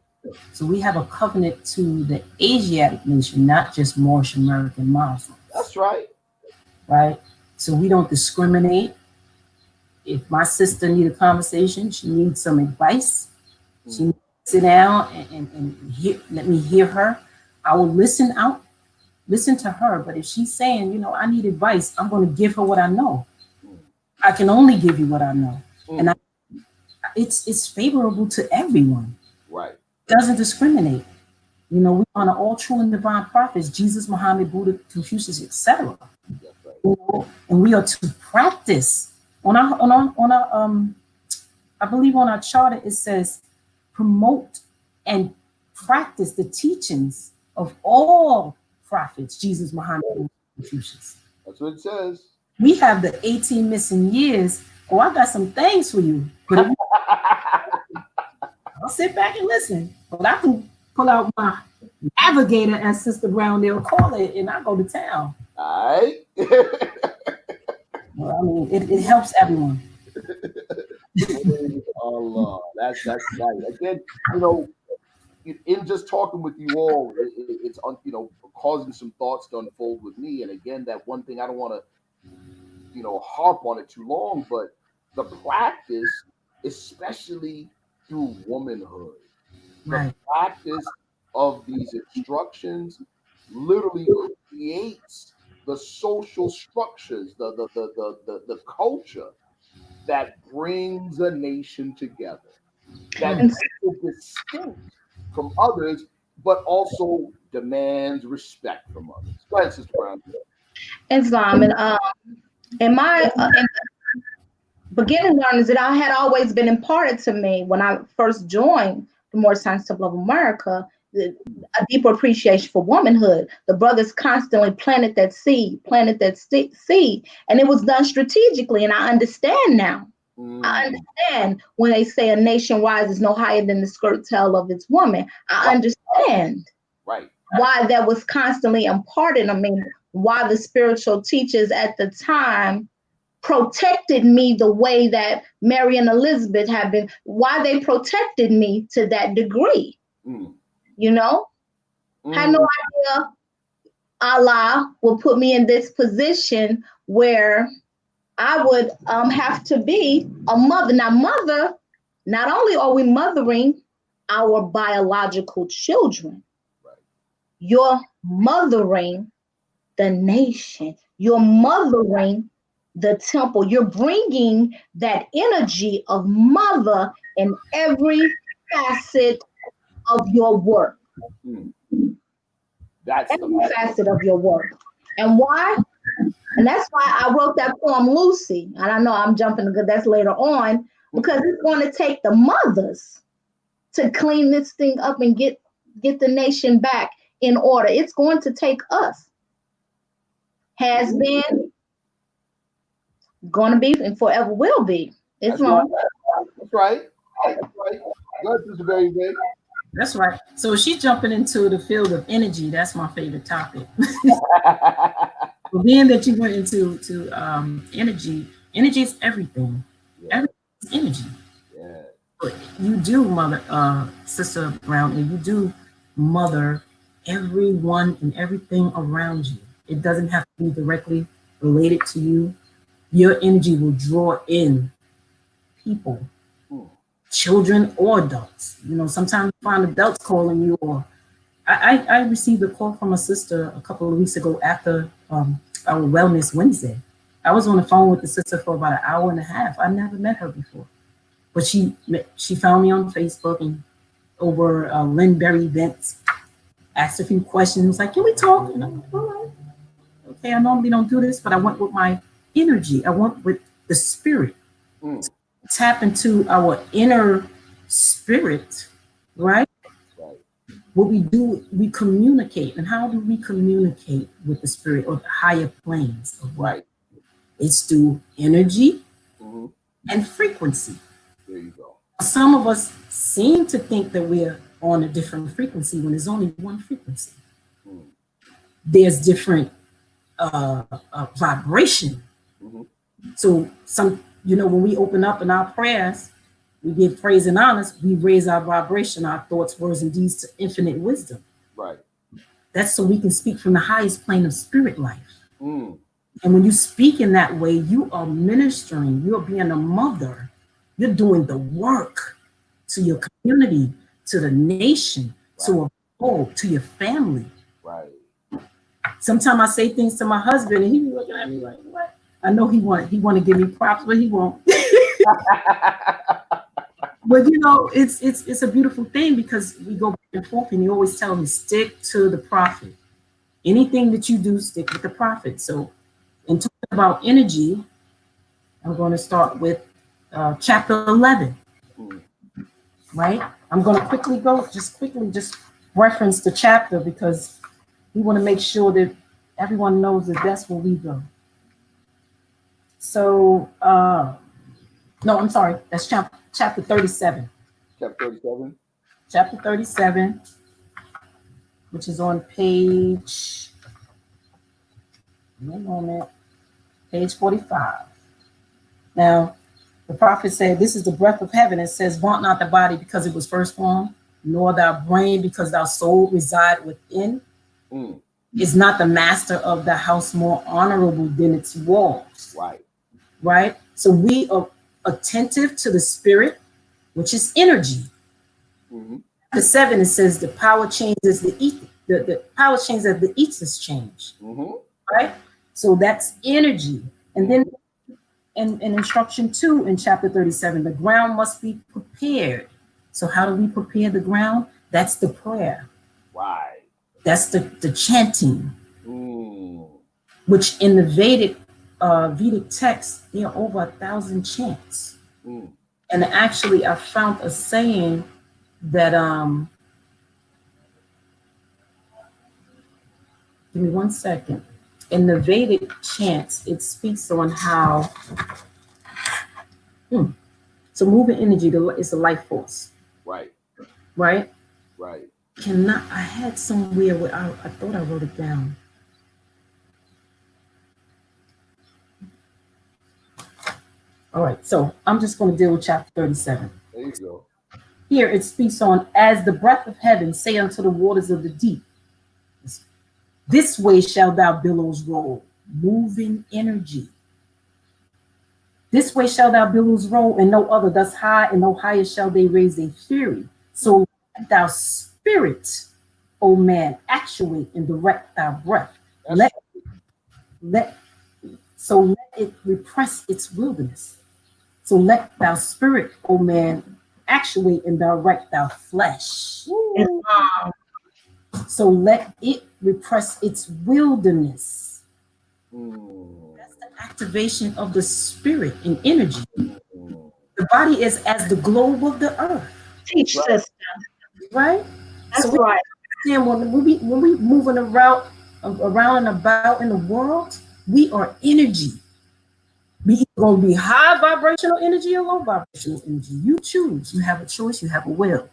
So we have a covenant to the Asiatic nation, not just Moorish American Muslims. That's right. Right. So we don't discriminate. If my sister needs a conversation, she needs some advice. She needs to sit down and let me hear her. I will listen to her. But if she's saying, I need advice, I'm going to give her what I know. I can only give you what I know. And it's favorable to everyone. Right. Doesn't discriminate. We honor all true and divine prophets, Jesus, Muhammad, Buddha, Confucius, etc. And we are to practice on our I believe on our charter it says promote and practice the teachings of all prophets, Jesus, Muhammad, Buddha, Confucius. That's what it says. We have the 18 missing years. Oh, I got some things for you. But I'll sit back and listen. But I can pull out my navigator, as Sister Brown they'll call it, and I go to town. All right. Well, I mean, it helps everyone. Allah, that's right. Again, in just talking with you all, it's causing some thoughts to unfold with me. And again, that one thing I don't want to harp on it too long, but the practice, especially through womanhood, the practice of these instructions literally creates the social structures, the culture that brings a nation together, that is distinct from others, but also demands respect from others. Go ahead, Sister Brown. Islam, and in my beginning learnings that I had always been imparted to me when I first joined the Moorish Temple of America, a deeper appreciation for womanhood. The brothers constantly planted that seed, seed, and it was done strategically. And I understand now. I understand when they say a nation rises no higher than the skirt tail of its woman. I understand why that was constantly imparted. I mean, why the spiritual teachers at the time protected me the way that Mary and Elizabeth have been, why they protected me to that degree. You know, I had no idea Allah will put me in this position where I would have to be a mother. Now, mother, not only are we mothering our biological children, you're mothering the nation. You're mothering the temple. You're bringing that energy of mother in every facet of your work. That's every facet of your work. And why? And that's why I wrote that poem, Lucy. And I know I'm jumping, that's later on, because it's going to take the mothers to clean this thing up and get the nation back in order. It's going to take us. Has been, going to be, and forever will be. It's wrong. That's right. That's right. Good, Mr. Berry-Bey. That's right. So she's jumping into the field of energy. That's my favorite topic. Well, being that you went into energy is everything. Everything is energy. Yeah. But you do mother, Sister Brown, and you do mother everyone and everything around you. It doesn't have to be directly related to you. Your energy will draw in people, children or adults. You know, sometimes you find adults calling you, or I received a call from a sister a couple of weeks ago after our Wellness Wednesday. I was on the phone with the sister for about an hour and a half. I never met her before, but she found me on Facebook and over Lynn Berry events, asked a few questions, like, can we talk? And I'm like, all right. Okay, I normally don't do this, but I went with my energy. I went with the spirit. Tap into our inner spirit, right? What we do, we communicate. And how do we communicate with the spirit or the higher planes of life? It's through energy and frequency. There you go. Some of us seem to think that we're on a different frequency when there's only one frequency. There's different vibration. So when we open up in our prayers, we give praise and honors, we raise our vibration, our thoughts, words, and deeds to infinite wisdom. Right. That's so we can speak from the highest plane of spirit life. And when you speak in that way, you are ministering, you're being a mother, you're doing the work to your community, to the nation, to a whole, to your family. Right. Sometimes I say things to my husband and he be looking at me like, what? I know he want to give me props, but he won't. But it's a beautiful thing because we go back and forth, and you always tell me, stick to the prophet. Anything that you do, stick with the prophet. So in talking about energy, I'm going to start with chapter 11. Right? I'm going to quickly just reference the chapter because we want to make sure that everyone knows that that's where we go. So, no, I'm sorry. That's chapter 37. Chapter 37? Chapter 37, which is on page 45. Now, the prophet said, this is the breath of heaven. It says, vaunt not the body because it was first formed, nor thy brain because thy soul reside within. Is not the master of the house more honorable than its walls? Right? So we are attentive to the spirit, which is energy. The 7, it says the power changes the power changes as the ethers change. Right? So that's energy. And then in instruction 2 in chapter 37, the ground must be prepared. So how do we prepare the ground? That's the prayer. That's the chanting. Which in the Vedic text, there are over 1,000 chants. And actually, I found a saying that Give me 1 second. In the Vedic chants, it speaks on how so moving energy is a life force. Right. Right? Right. I had somewhere where I thought I wrote it down. All right, so I'm just going to deal with chapter 37. There you go. Here it speaks on, as the breath of heaven say unto the waters of the deep, this way shall thou billows roll, moving energy. This way shall thou billows roll, and no other, thus high, and no higher shall they raise their fury. So let thou spirit, O man, actuate and direct thy breath. Let it repress its wilderness. So let thou spirit, O man, actuate and direct thy flesh. So let it repress its wilderness. That's the activation of the spirit and energy. The body is as the globe of the earth. Teach system. Right? That's so right. When we moving around and about in the world, we are energy. We either going to be high vibrational energy or low vibrational energy. You choose. You have a choice. You have a will.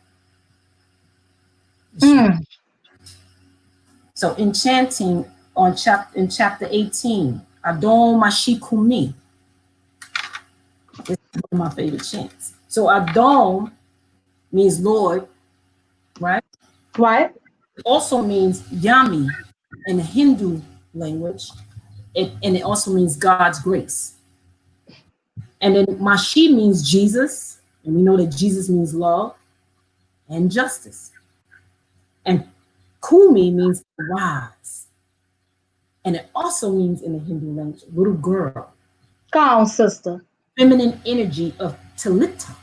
So in chanting in chapter 18, Adon Mashikumi. This is one of my favorite chants. So Adon means Lord, right? Right. It also means Yami in the Hindu language. And it also means God's grace. And then Mashi means Jesus. And we know that Jesus means love and justice. And Kumi means wise. And it also means in the Hindu language, little girl. Go on, sister. Feminine energy of Talita.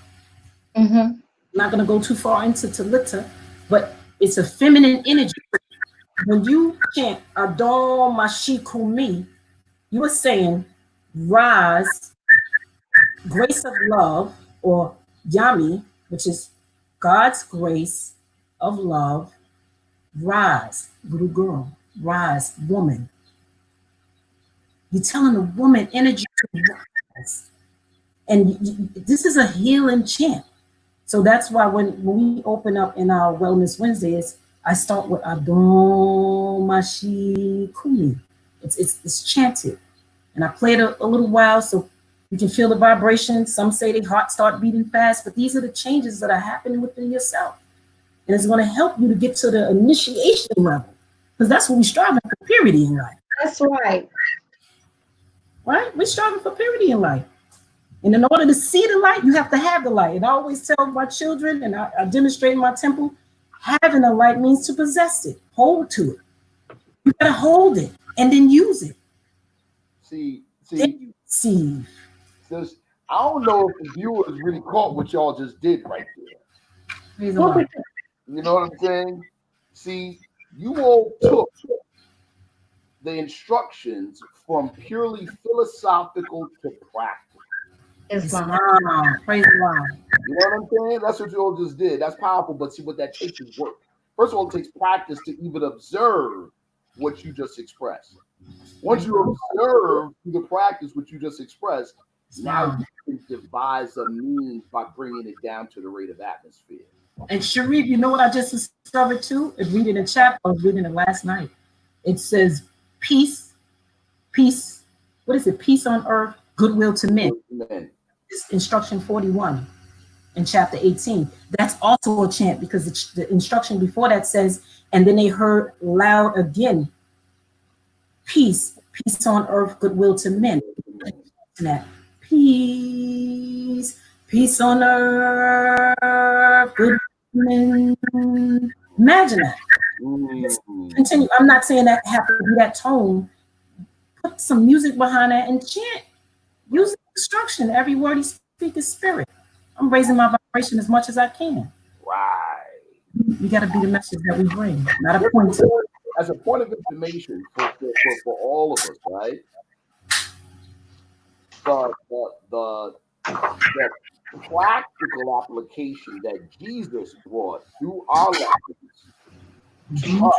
I'm not going to go too far into Talita, but it's a feminine energy. When you chant Adon Mashi Kumi, you are saying rise, grace of love, or Yami, which is God's grace of love. Rise, little girl. Rise, woman. You're telling the woman energy to rise. And this is a healing chant. So that's why when we open up in our Wellness Wednesdays, I start with Adon Mashi Kumi. It's chanted. And I play it a little while so you can feel the vibration. Some say their heart start beating fast, but these are the changes that are happening within yourself. And it's going to help you to get to the initiation level. Because that's what we're striving for, purity in life. That's right. Right? We're striving for purity in life. And in order to see the light, you have to have the light. And I always tell my children, and I demonstrate in my temple, having the light means to possess it, hold to it. You gotta hold it and then use it. See. Sis, I don't know if the viewers really caught what y'all just did right there. You know what I'm saying? See, you all took the instructions from purely philosophical to practical. Islam. Praise Allah. You know what I'm saying? That's what you all just did. That's powerful, but see what that takes is work. First of all, it takes practice to even observe what you just expressed. Once you observe the practice what you just expressed, now you can devise a means by bringing it down to the rate of atmosphere. And Sharif, you know what I just discovered too? Is reading a chapter. I was reading it last night. It says peace. What is it? Peace on earth, goodwill to men. It's instruction 41 in chapter 18. That's also a chant because the instruction before that says, and then they heard loud again, peace on earth, goodwill to men. Peace on earth, goodwill to men. Imagine that. Continue. I'm not saying that have to be that tone. Put some music behind that and chant. Use instruction. Every word he speaks is spirit. I'm raising my vibration as much as I can. Right. We got to be the message that we bring, not a point. As a point of information for all of us, right? The practical application that Jesus brought through our lives to us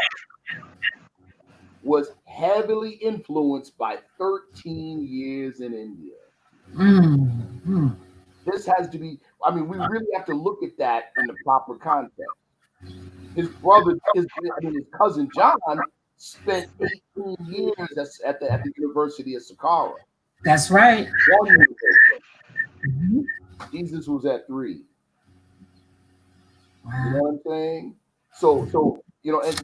was heavily influenced by 13 years in India. This has to be, I mean, we really have to look at that in the proper context. His brother, his cousin John spent 18 years at the University of Saqqara. That's right. One university. Jesus was at 3. Wow. You know what I'm saying? So and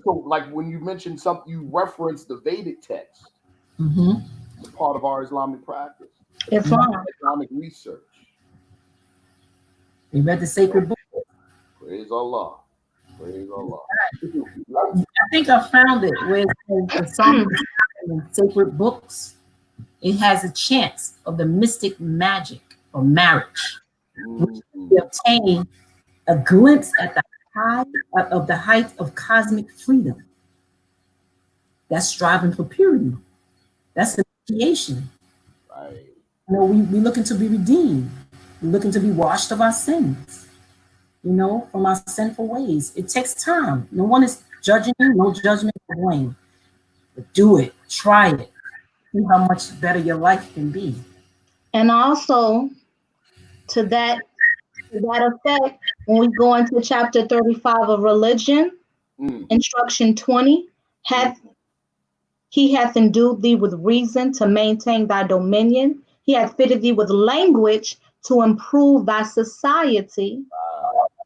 so like when you mentioned something, you referenced the Vedic text. It's a part of our Islamic practice. It's Islamic research. We read the sacred book. Praise Allah. Praise Allah. I think I found it where the song in sacred books. It has a chance of the mystic magic of marriage, which we obtain a glimpse at the height of cosmic freedom. That's striving for purity. That's initiation. Right. You know, we looking to be redeemed. We're looking to be washed of our sins, you know, from our sinful ways. It takes time. No one is judging you, no judgment or blame. But do it, try it, see how much better your life can be. And also, to that effect, when we go into chapter 35 of religion, instruction 20, he hath endued thee with reason to maintain thy dominion. He hath fitted thee with language to improve thy society,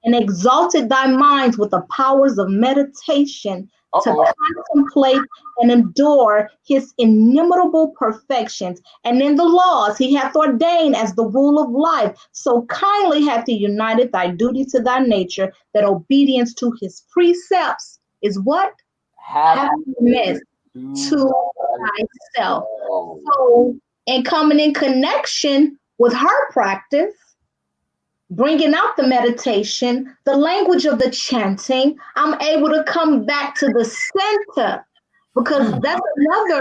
and exalted thy minds with the powers of meditation to contemplate and endure his inimitable perfections. And in the laws he hath ordained as the rule of life. So kindly hath he united thy duty to thy nature, that obedience to his precepts is what? Happiness to thyself. So, in coming in connection with her practice, bringing out the meditation, the language of the chanting, I'm able to come back to the center, because that's another.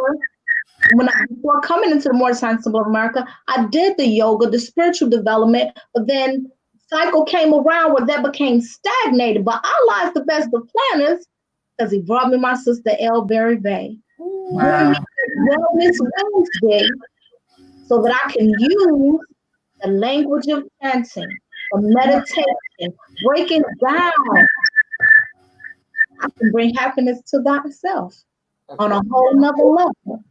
Before coming into the Moorish Sensible of America, I did the yoga, the spiritual development, but then cycle came around where that became stagnated. But Allah is the best of planners, because he brought me my sister Berry-Bey. Wow. Wellness Wednesday, so that I can use the language of chanting, of meditation, breaking down. I can bring happiness to thyself on a whole nother level.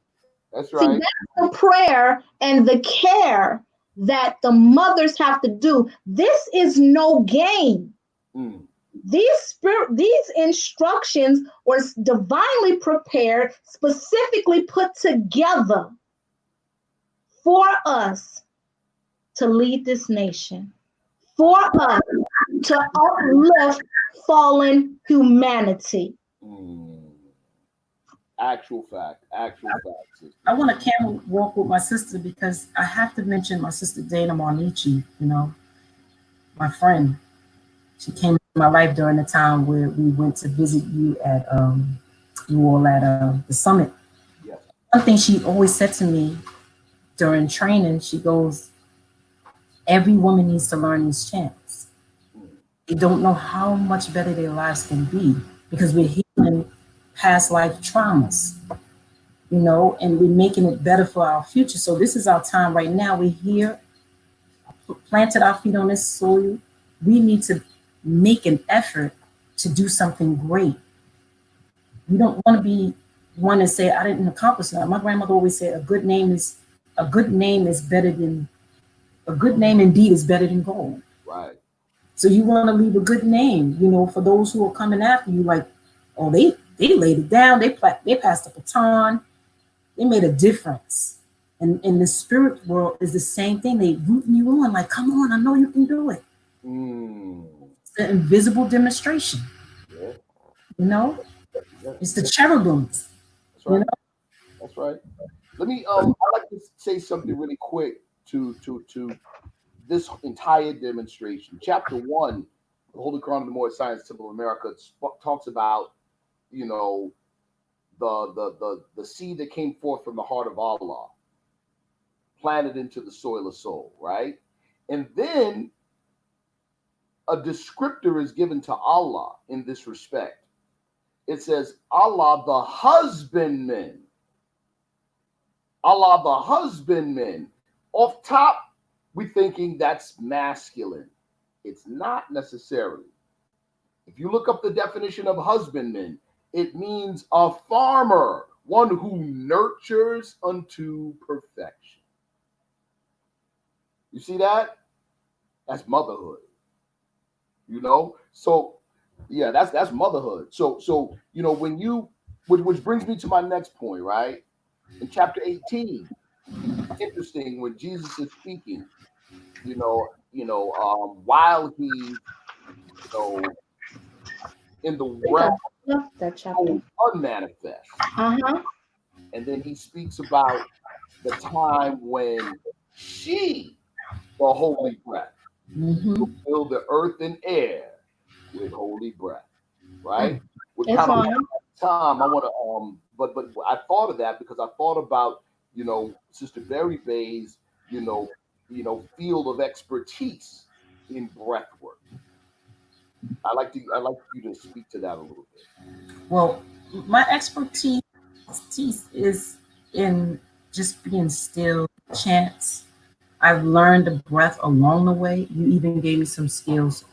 That's right. See, that's the prayer and the care that the mothers have to do. This is no game. These instructions were divinely prepared, specifically put together for us to lead this nation, for us to uplift fallen humanity. Actual fact. I want to camel walk with my sister, because I have to mention my sister Dana Marnici, you know, my friend. She came into my life during the time where we went to visit you at the summit. Yes. One thing she always said to me during training, she goes, every woman needs to learn these chants. They don't know how much better their lives can be, because we're healing past life traumas, you know, and we're making it better for our future. So this is our time right now. We're here, planted our feet on this soil. We need to make an effort to do something great. We don't want to be one to say, I didn't accomplish that. My grandmother always said, a good name indeed is better than gold. Right. So you want to leave a good name, you know, for those who are coming after you, like, oh, they laid it down, they passed the baton, they made a difference. And in the spirit world is the same thing. They rooting you on, like, come on, I know you can do it. It's the invisible demonstration. Yeah. You know? It's the cherubims. That's right. You know? That's right. Let me I'd like to say something really quick to this entire demonstration. Chapter 1, the Holy Quran of the Moorish Temple of America, talks about, you know, the seed that came forth from the heart of Allah, planted into the soil of soul, right? And then a descriptor is given to Allah in this respect. it says Allah the husbandman. Allah the husbandman. Off top, we're thinking that's masculine. It's not necessarily. If you look up the definition of husbandman, it means a farmer, one who nurtures unto perfection. You see that? That's motherhood. You know? So yeah, that's motherhood. So you know, when you which brings me to my next point, right? In chapter 18, interesting when Jesus is speaking, while he, in the realm that chapter. unmanifest. Uh-huh. And then he speaks about the time when she, the holy breath, will fill the earth and air with holy breath, right? With It's kind of fine. time, I want to but I thought of that because I thought about Sister Berry-Bey's field of expertise in breath work. I'd like you to speak to that a little bit. Well, my expertise is in just being still, chants. I've learned the breath along the way. You even gave me some skills.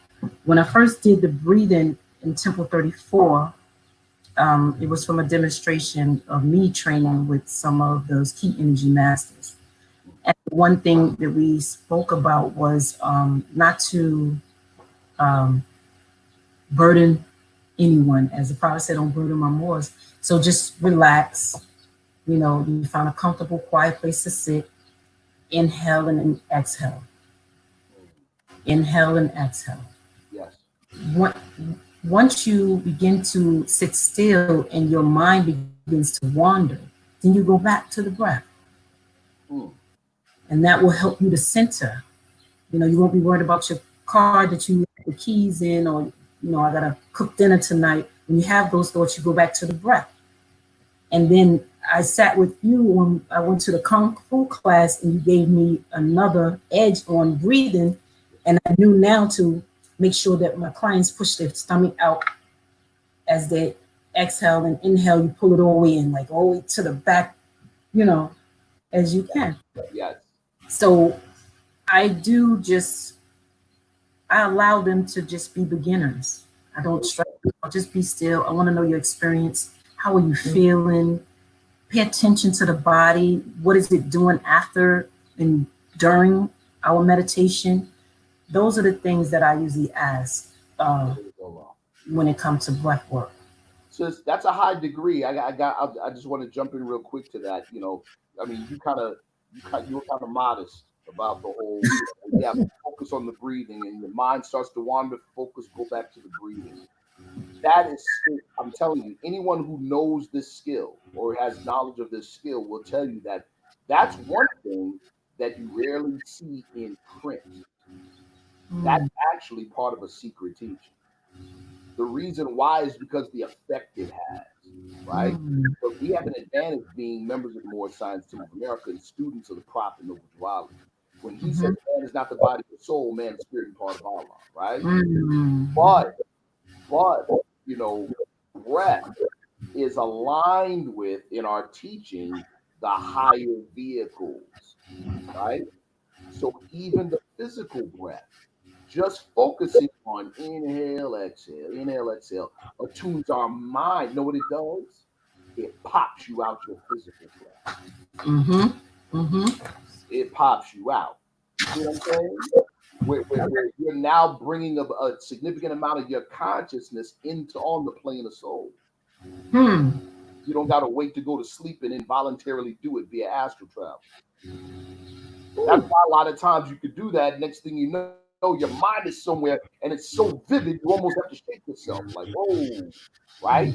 When I first did the breathing in Temple 34, it was from a demonstration of me training with some of those key energy masters. And one thing that we spoke about was not to burden anyone. As the prophet said, don't burden my Moors. So just relax. You find a comfortable, quiet place to sit. Inhale and exhale. Inhale and exhale. Yes. Once you begin to sit still and your mind begins to wander, then you go back to the breath. And that will help you to center. You won't be worried about your car that you have the keys in, or, I gotta cook dinner tonight. When you have those thoughts, you go back to the breath. And then I sat with you when I went to the Kung Fu class and you gave me another edge on breathing. And I knew now to make sure that my clients push their stomach out as they exhale and inhale. You pull it all the way in, like all the way to the back, as you can. Yes. So I allow them to just be beginners. I don't stress. I'll just be still. I want to know your experience. How are you feeling? Pay attention to the body. What is it doing after and during our meditation? Those are the things that I usually ask when it comes to breath work. So that's a high degree. I just want to jump in real quick to that. You were kind of modest about the whole. Focus on the breathing, and your mind starts to wander. Focus, go back to the breathing. That is, I'm telling you, anyone who knows this skill or has knowledge of this skill will tell you that that's one thing that you rarely see in print. That's actually part of a secret teaching. The reason why is because the effect it has, right? But we have an advantage being members of the Moorish American America and students of the Prophet Noble Drew. When he says man is not the body or soul, man is spirit and part of Allah, right? But breath is aligned with, in our teaching, the higher vehicles, right? So even the physical breath, just focusing on inhale, exhale, attunes our mind. Know what it does? It pops you out your physical breath. It pops you out. You know what I'm saying? Where you're now bringing a significant amount of your consciousness on the plane of soul. You don't got to wait to go to sleep and involuntarily do it via astral travel. That's why a lot of times you could do that. Next thing you know, your mind is somewhere and it's so vivid, you almost have to shake yourself. Like, whoa, right?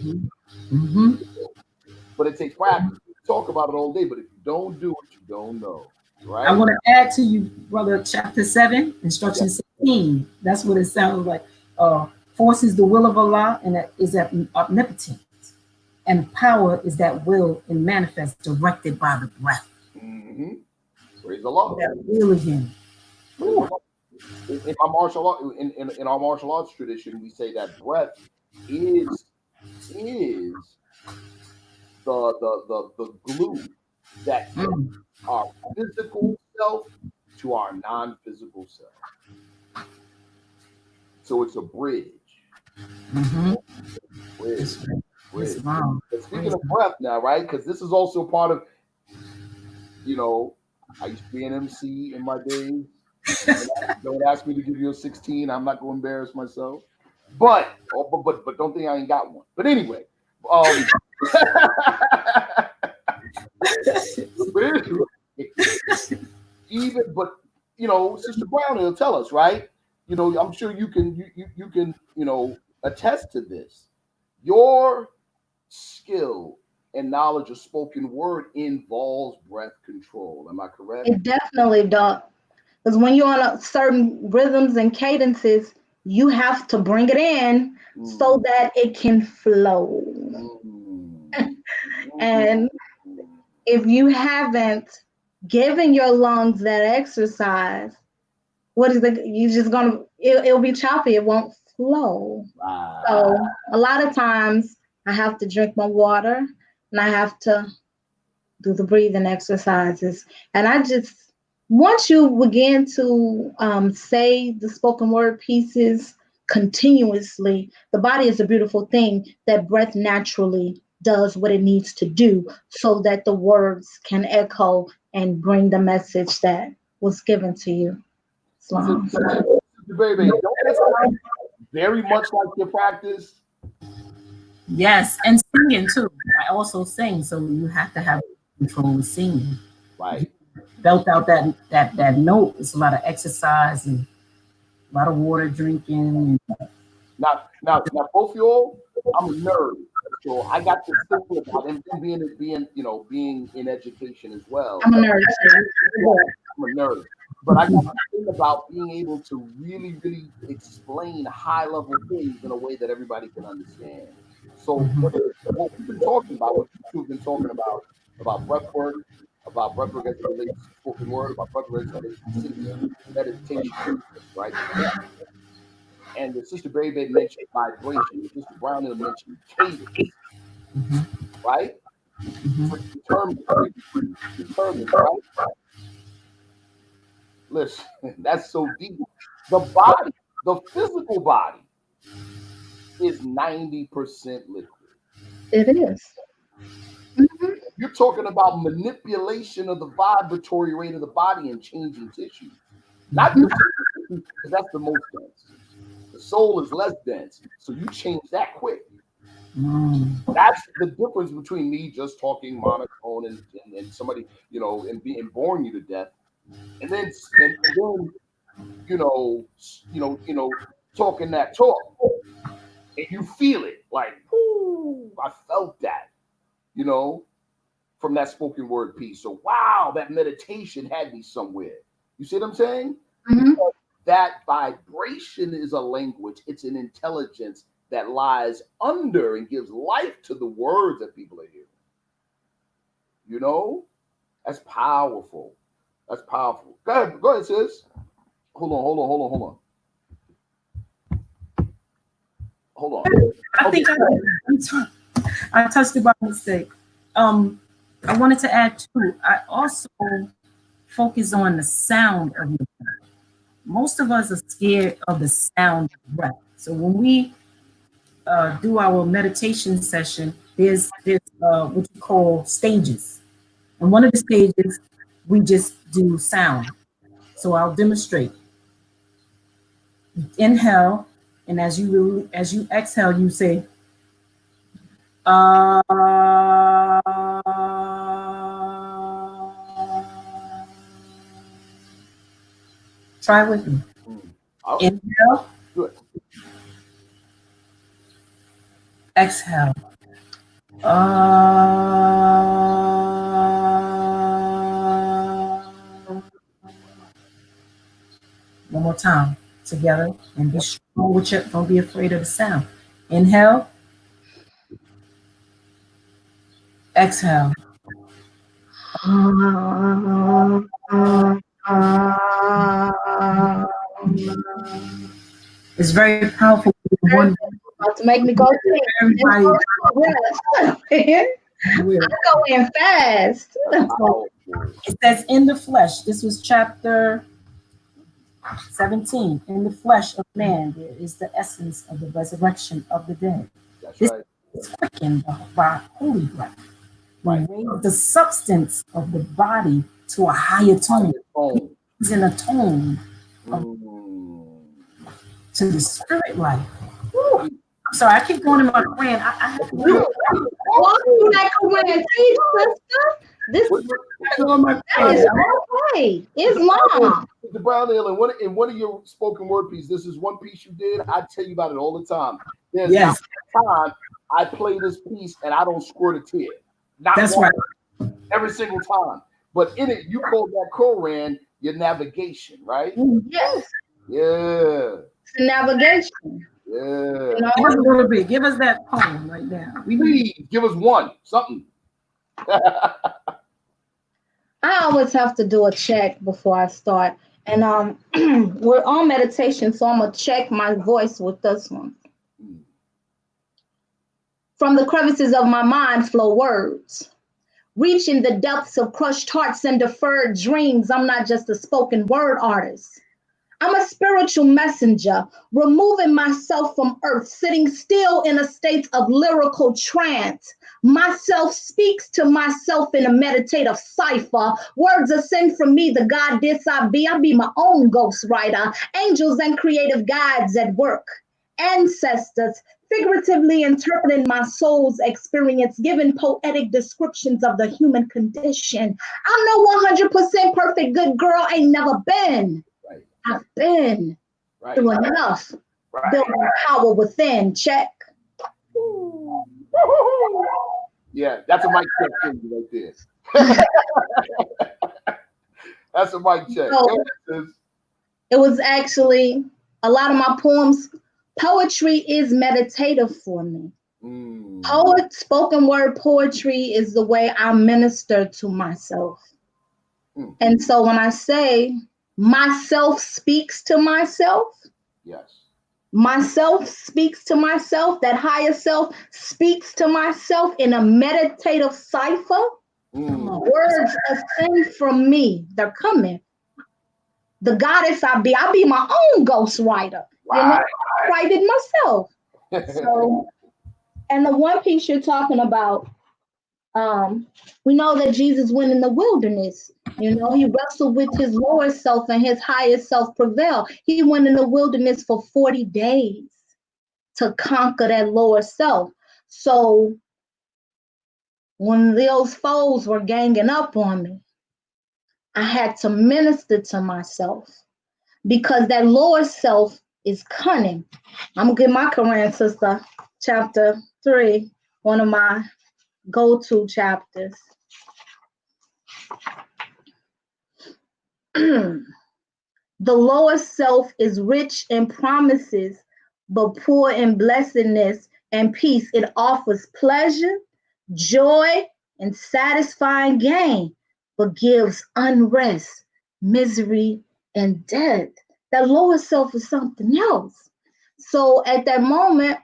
But it takes practice. You talk about it all day, but if you don't do it, you don't know. Right? I want to add to you, brother, chapter 7, instruction 16. That's what it sounds like. Force is the will of Allah, and that is that omnipotence. And power is that will and manifest directed by the breath. Praise the Lord. That will again. In our martial art, in our martial arts tradition, we say that breath is is the glue that connects our physical self to our non-physical self. So it's a bridge. Bridge. Wow. But speaking of breath now, right? Because this is also part of, I used to be an MC in my days. Don't ask me to give you a 16. I'm not going to embarrass myself. But don't think I ain't got one. But anyway, Sister Brown will tell us, right? I'm sure you can attest to this. Your skill and knowledge of spoken word involves breath control. Am I correct? It definitely does. Because when you're on certain rhythms and cadences, you have to bring it in so that it can flow. And if you haven't given your lungs that exercise, what is it? You just it'll be choppy. It won't flow. Wow. So a lot of times I have to drink my water and I have to do the breathing exercises. And once you begin to say the spoken word pieces continuously, the body is a beautiful thing. That breath naturally does what it needs to do so that the words can echo and bring the message that was given to you. Baby, don't that sound very much like your practice? Yes, and singing too. I also sing, so you have to have control with singing. Right. Belt out that note. It's a lot of exercise and a lot of water drinking. Now, both y'all, I'm a nerd, so I got to think about and being in education as well. I'm a nerd. I'm a nerd, but I got to think about being able to really, really explain high-level things in a way that everybody can understand. So what we've been talking about, what you've been talking about breath work, as it relates to spoken word, about breath work as it relates to singing, meditation, right? And the Sister Berry-Bey mentioned vibration. The Sister Brown mentioned cadence, right? Determined, right? Listen, that's so deep. The body, the physical body, is 90% liquid. It is. You're talking about manipulation of the vibratory rate of the body and changing tissue. Not the tissue, because that's the most dense. The soul is less dense, so you change that quick. That's the difference between me just talking monotone and somebody, and being boring you to death, and then talking that talk, and you feel it like, ooh, I felt that, from that spoken word piece. So wow, that meditation had me somewhere. You see what I'm saying? That vibration is a language. It's an intelligence that lies under and gives life to the words that people are hearing. That's powerful. That's powerful. Go ahead, sis. Hold on. I think I touched it by mistake. I wanted to add too, I also focus on the sound of your breath. Most of us are scared of the sound of breath. So when we do our meditation session, there's what you call stages. And one of the stages, we just do sound. So I'll demonstrate. Inhale, and as you exhale, you say, try with me. Inhale. Good. Exhale. One more time together, and be strong with it. Don't be afraid of the sound. Inhale. Exhale. It's very powerful. About to make me go quick. Everybody. I'm going fast. It says in the flesh. This was chapter 17. In the flesh of man, there is the essence of the resurrection of the dead. That's This right. is quickened by holy breath. We raise the substance of the body to a higher tone. He's in a tone to the spirit life. I'm sorry, I keep going in my Quran. I have to Welcome back, Quran. Sister. This is okay. It's long. The Brown Ale, in one of your spoken word pieces, this is one piece you did. I tell you about it all the time. There's not time I play this piece and I don't squirt a tear. That's right. Every single time. But in it, you call that Quran your navigation, right? Yes. Yeah. It's a navigation. Yeah. Give us a little bit. Give us that poem right now. Please give us one, something. I always have to do a check before I start. And we're on meditation, so I'm going to check my voice with this one. From the crevices of my mind flow words. Reaching the depths of crushed hearts and deferred dreams, I'm not just a spoken word artist. I'm a spiritual messenger, removing myself from earth, sitting still in a state of lyrical trance. Myself speaks to myself in a meditative cipher. Words ascend from me, the goddess I be. I be my own ghostwriter, angels and creative guides at work. Ancestors, figuratively interpreting my soul's experience, giving poetic descriptions of the human condition. I'm no 100% perfect good girl, ain't never been. Right. I've been through enough. Right. Building power within. Check. Yeah, that's a mic check for you right there. That's a mic check. So, it was actually a lot of my poems. Poetry is meditative for me. Spoken word poetry is the way I minister to myself. And so when I say myself speaks to myself, yes, myself speaks to myself, that higher self speaks to myself in a meditative cipher. Words ascend from me. They're coming. The goddess I be my own ghostwriter. You know, I write it myself. So, and the one piece you're talking about, we know that Jesus went in the wilderness. You know, he wrestled with his lower self and his higher self prevailed. He went in the wilderness for 40 days to conquer that lower self. So when those foes were ganging up on me, I had to minister to myself because that lower self is cunning. I'm gonna get my Quran, sister, chapter 3, one of my go-to chapters. The lower self is rich in promises, but poor in blessedness and peace. It offers pleasure, joy, and satisfying gain, but gives unrest, misery, and death. That lower self is something else. So at that moment,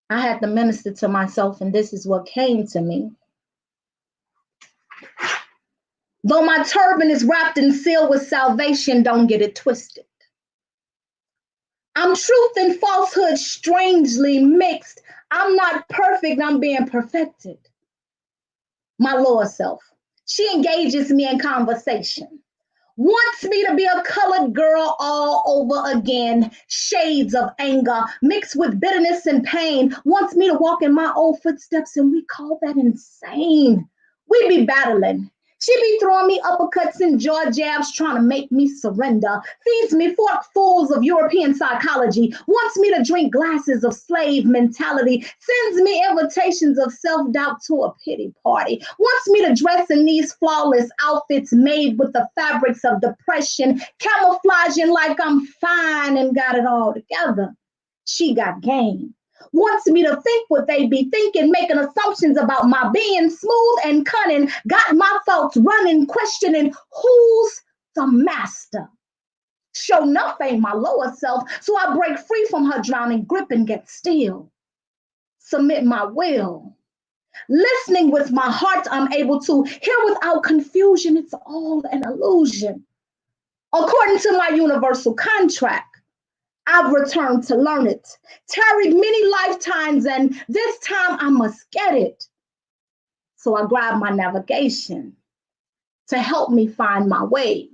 I had to minister to myself, and this is what came to me. Though my turban is wrapped and sealed with salvation, don't get it twisted. I'm truth and falsehood strangely mixed. I'm not perfect, I'm being perfected. My lower self, she engages me in conversation. Wants me to be a colored girl all over again. Shades of anger mixed with bitterness and pain. Wants me to walk in my old footsteps, and we call that insane. We be battling. She be throwing me uppercuts and jaw jabs, trying to make me surrender. Feeds me forkfuls of European psychology. Wants me to drink glasses of slave mentality. Sends me invitations of self-doubt to a pity party. Wants me to dress in these flawless outfits made with the fabrics of depression, camouflaging like I'm fine and got it all together. She got game. Wants me to think what they be thinking, making assumptions about my being smooth and cunning. Got my thoughts running, questioning who's the master. Show nothing my lower self, so I break free from her drowning grip and get still. Submit my will. Listening with my heart, I'm able to hear without confusion. It's all an illusion. According to my universal contract, I've returned to learn it. Tarried many lifetimes, and this time I must get it. So I grab my navigation to help me find my way.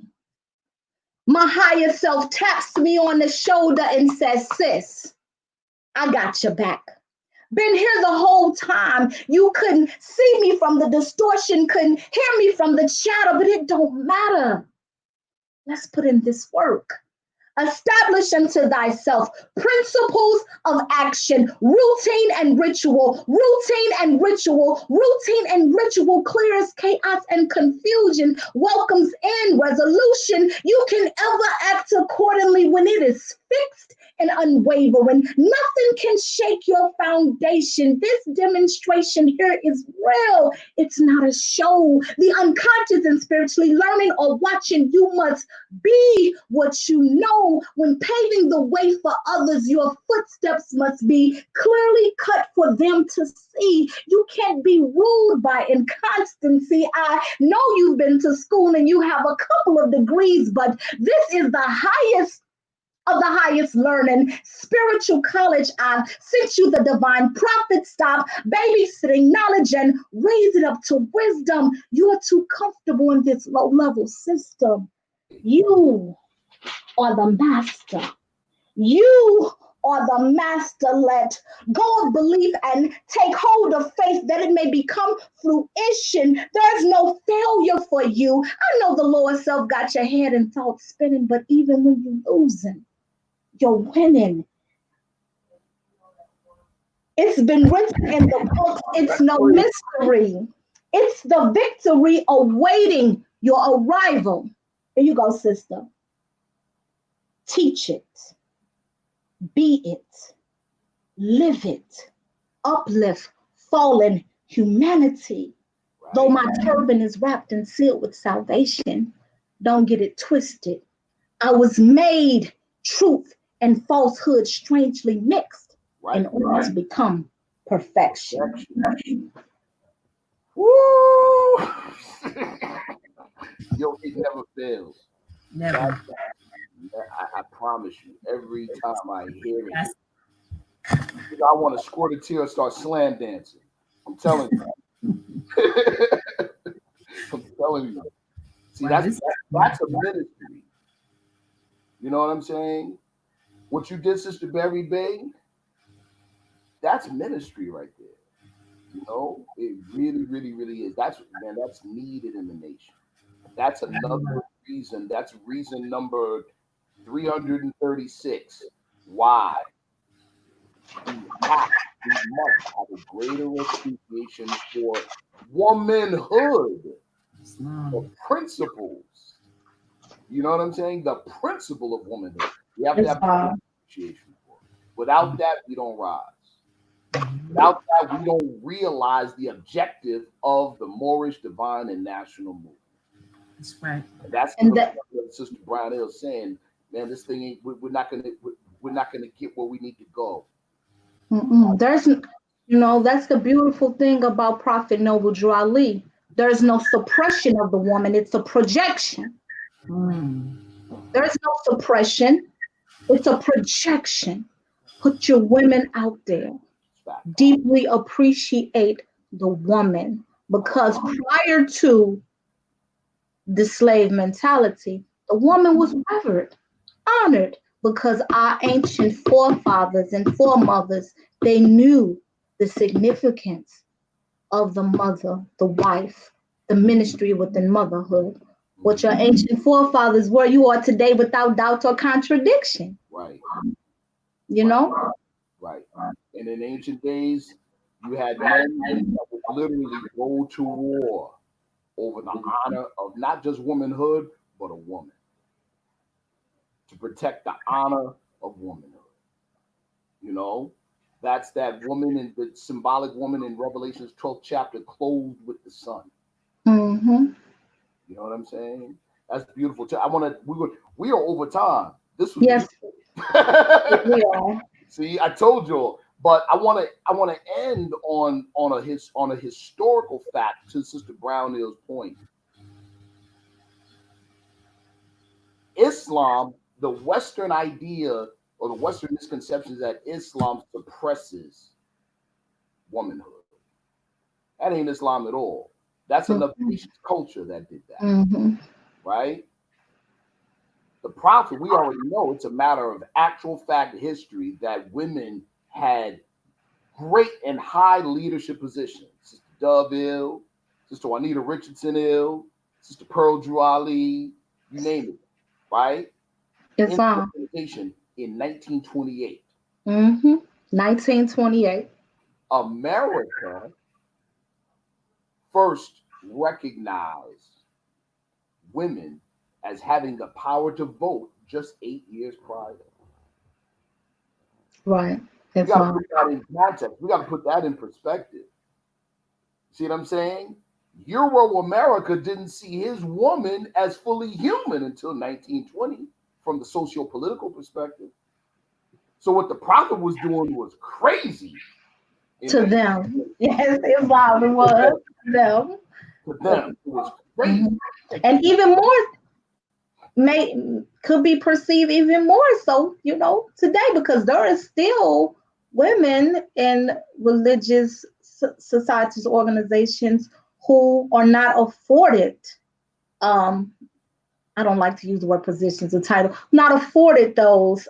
My higher self taps me on the shoulder and says, sis, I got your back. Been here the whole time. You couldn't see me from the distortion, couldn't hear me from the chatter, but it don't matter. Let's put in this work. Establish unto thyself principles of action, routine and ritual, clears chaos and confusion, welcomes in resolution. You can ever act accordingly when it is fixed and unwavering. Nothing can shake your foundation. This demonstration here is real. It's not a show. The unconscious and spiritually learning or watching, you must be what you know. When paving the way for others, your footsteps must be clearly cut for them to see. You can't be ruled by inconstancy. I know you've been to school and you have a couple of degrees, but this is the highest of the highest learning. Spiritual college, I sent you the divine prophet. Stop babysitting knowledge and raise it up to wisdom. You're too comfortable in this low-level system. You are the master. You are the master. Let go of belief and take hold of faith that it may become fruition. There's no failure for you. I know the lower self got your head and thoughts spinning, but even when you're losing, you're winning. It's been written in the book. It's no mystery. It's the victory awaiting your arrival. Here you go, sister. Teach it. Be it. Live it. Uplift fallen humanity. Right. Though my turban is wrapped and sealed with salvation, don't get it twisted. I was made truth and falsehood strangely mixed in order to become perfection. Woo! Yo, it never fails. Never. I promise you, every time I hear it, I want to squirt a tear and start slam dancing. I'm telling you. I'm telling you. See, that's a ministry. You know what I'm saying? What you did, Sister Berry-Bey, that's ministry right there. You know, it really, really, really is. That's needed in the nation. That's another reason. That's reason number 336. Why? We must have a greater appreciation for womanhood, the principles. You know what I'm saying? The principle of womanhood. We have to have appreciation for it. Without that, we don't rise. Without that, we don't realize the objective of the Moorish divine and national movement. That's right. And that's what Sister Brown Hill saying. Man, this thing ain't. We're not gonna get where we need to go. There's, that's the beautiful thing about Prophet Noble Drew Ali. There's no suppression of the woman. It's a projection. There's no suppression. It's a projection. Put your women out there. Deeply appreciate the woman, because prior to the slave mentality, the woman was revered, honored, because our ancient forefathers and foremothers, they knew the significance of the mother, the wife, the ministry within motherhood. What your ancient forefathers were, you are today without doubt or contradiction. Right. You know? Right. And in ancient days, you had men that would literally go to war over the honor of not just womanhood, but a woman. To protect the honor of womanhood. You know, that's that woman, in the symbolic woman in Revelation's 12th chapter, clothed with the sun. Mm-hmm. You know what I'm saying? That's beautiful. We are over time. This was Yes, beautiful. we are. See, I told you, but I want to end on a historical fact to Sister Brownell's point. Islam, the Western idea or the Western misconceptions that Islam suppresses womanhood. That ain't Islam at all. That's another nation's culture that did that, Mm-hmm. right? The Prophet, we already know it's a matter of actual fact history that women had great and high leadership positions. Sister Dove Hill, Sister Juanita Richardson Hill, Sister Pearl Drew Ali, you name it, right? Islam. Implementation in 1928. Mm-hmm. 1928. America first recognized women as having the power to vote just 8 years prior. Right. We got to Islam. put that in context. We got to put that in perspective. See what I'm saying? Euro America didn't see his woman as fully human until 1920 from the socio-political perspective. So what the Prophet was doing was crazy. To them. Yes, Islam it was. Them. To them, it was crazy. Mm-hmm. And even more could be perceived even more so, today, because there is still women in religious societies, organizations who are not afforded, I don't like to use the word positions or title, not afforded those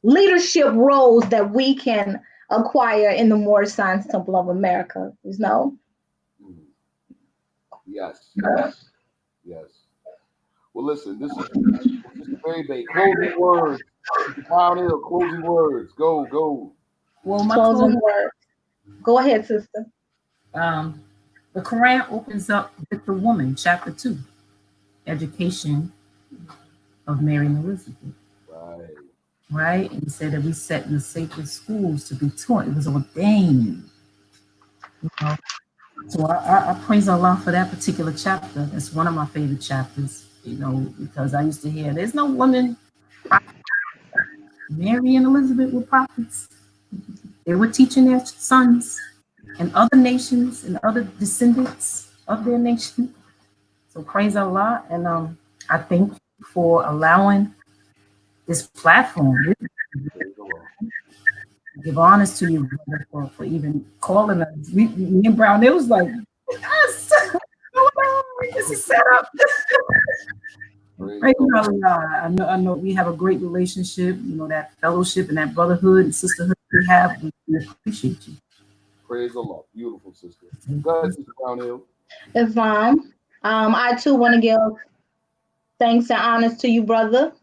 leadership roles that we can acquire in the Moorish Science Temple of America, Yes. Yes. Well, listen, this is Berry-Bey. Closing words. Brown Hill, closing words. Go. Well, my Closing words. Go ahead, sister. The Quran opens up with the woman, chapter 2, education of Mary and Elizabeth. Right? And he said that we set in the sacred schools to be taught. It was ordained. So I praise Allah for that particular chapter. It's one of my favorite chapters, because I used to hear there's no women. Mary and Elizabeth were prophets. They were teaching their sons and other nations and other descendants of their nation. So praise Allah. And I thank you for allowing this platform. Give honors to you for even calling us. Me and Brown, it was like, yes, this is set up. Praise Allah. I know we have a great relationship, that fellowship and that brotherhood and sisterhood we have. We appreciate you. Praise Allah. Beautiful sister. Go ahead, Sister Brown Hill. Islam. I too want to give thanks and honors to you, brother,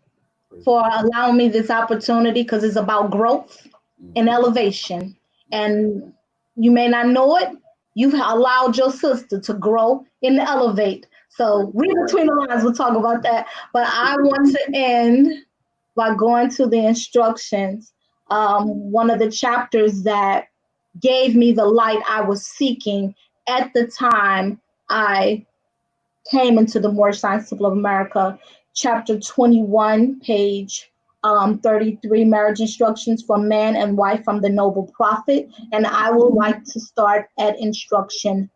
for allowing me this opportunity, because it's about growth and elevation. And you may not know it, you've allowed your sister to grow and elevate. So read between the lines, we'll talk about that. But I want to end by going to the instructions. One of the chapters that gave me the light I was seeking at the time I came into the Moorish Science Temple of America, chapter 21, page 33, marriage instructions for man and wife from the noble prophet. And I would like to start at instruction.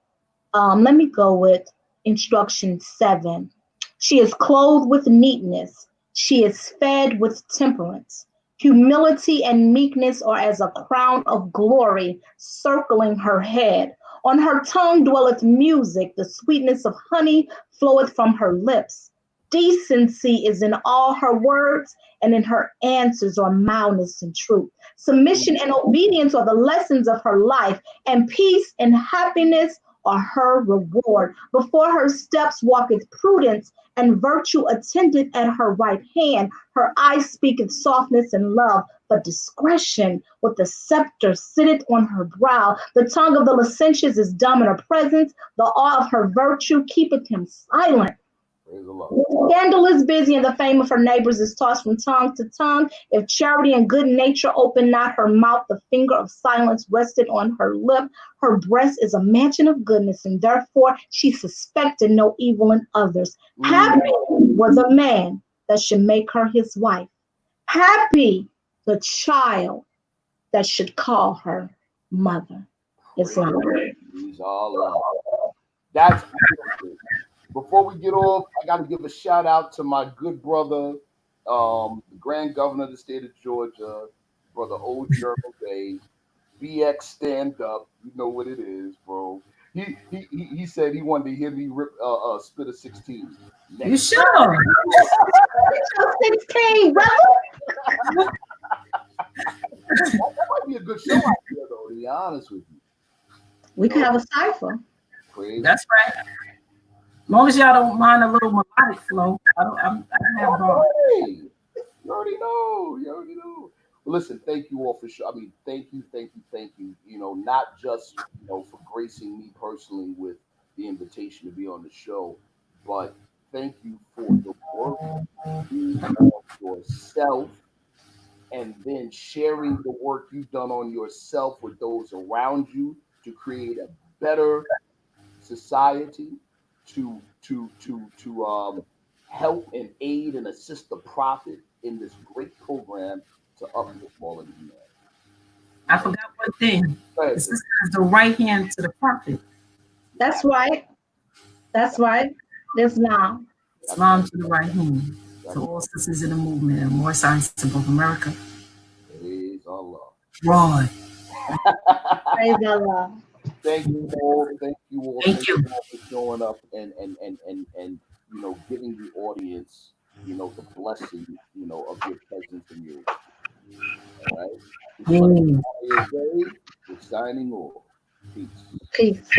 Let me go with instruction 7. She is clothed with neatness. She is fed with temperance. Humility and meekness are as a crown of glory circling her head. On her tongue dwelleth music. The sweetness of honey floweth from her lips. Decency is in all her words, and in her answers are mildness and truth. Submission and obedience are the lessons of her life, and peace and happiness are her reward. Before her steps walketh prudence, and virtue attendeth at her right hand. Her eyes speaketh softness and love, but discretion with the scepter sitteth on her brow. The tongue of the licentious is dumb in her presence. The awe of her virtue keepeth him silent. Praise the Lord. The scandal is busy, and the fame of her neighbors is tossed from tongue to tongue. If charity and good nature opened not her mouth, the finger of silence rested on her lip. Her breast is a mansion of goodness, and therefore she suspected no evil in others. Happy was a man that should make her his wife. Happy the child that should call her mother. Islam. These all That's beautiful. Before we get off, I got to give a shout out to my good brother, the Grand Governor of the state of Georgia, Brother O. Berry-Bey, BX stand up. You know what it is, bro. He said he wanted to hear me rip spit a 16. You sure? 16, brother. That might be a good show idea, though, to be honest with you. We could have a cipher. Praise. That's right. As long as y'all don't mind a little melodic flow, I don't have Hey, you already know. Well, listen, thank you all for sure. I mean, thank you. You know, not just for gracing me personally with the invitation to be on the show, but thank you for the work of yourself, and then sharing the work you've done on yourself with those around you to create a better society, to help and aid and assist the prophet in this great program to uplift all of humanity. I forgot one thing. The sister is the right hand to the prophet. That's right. Islam. Islam to the right hand. To all sisters in the movement and more science to both America. Praise Allah. Broad. Praise Allah. Thank you all. Thank you all for showing up and giving the audience the blessing of your presence and your all right. We're signing off. Peace. Peace.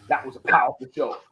That was a powerful show.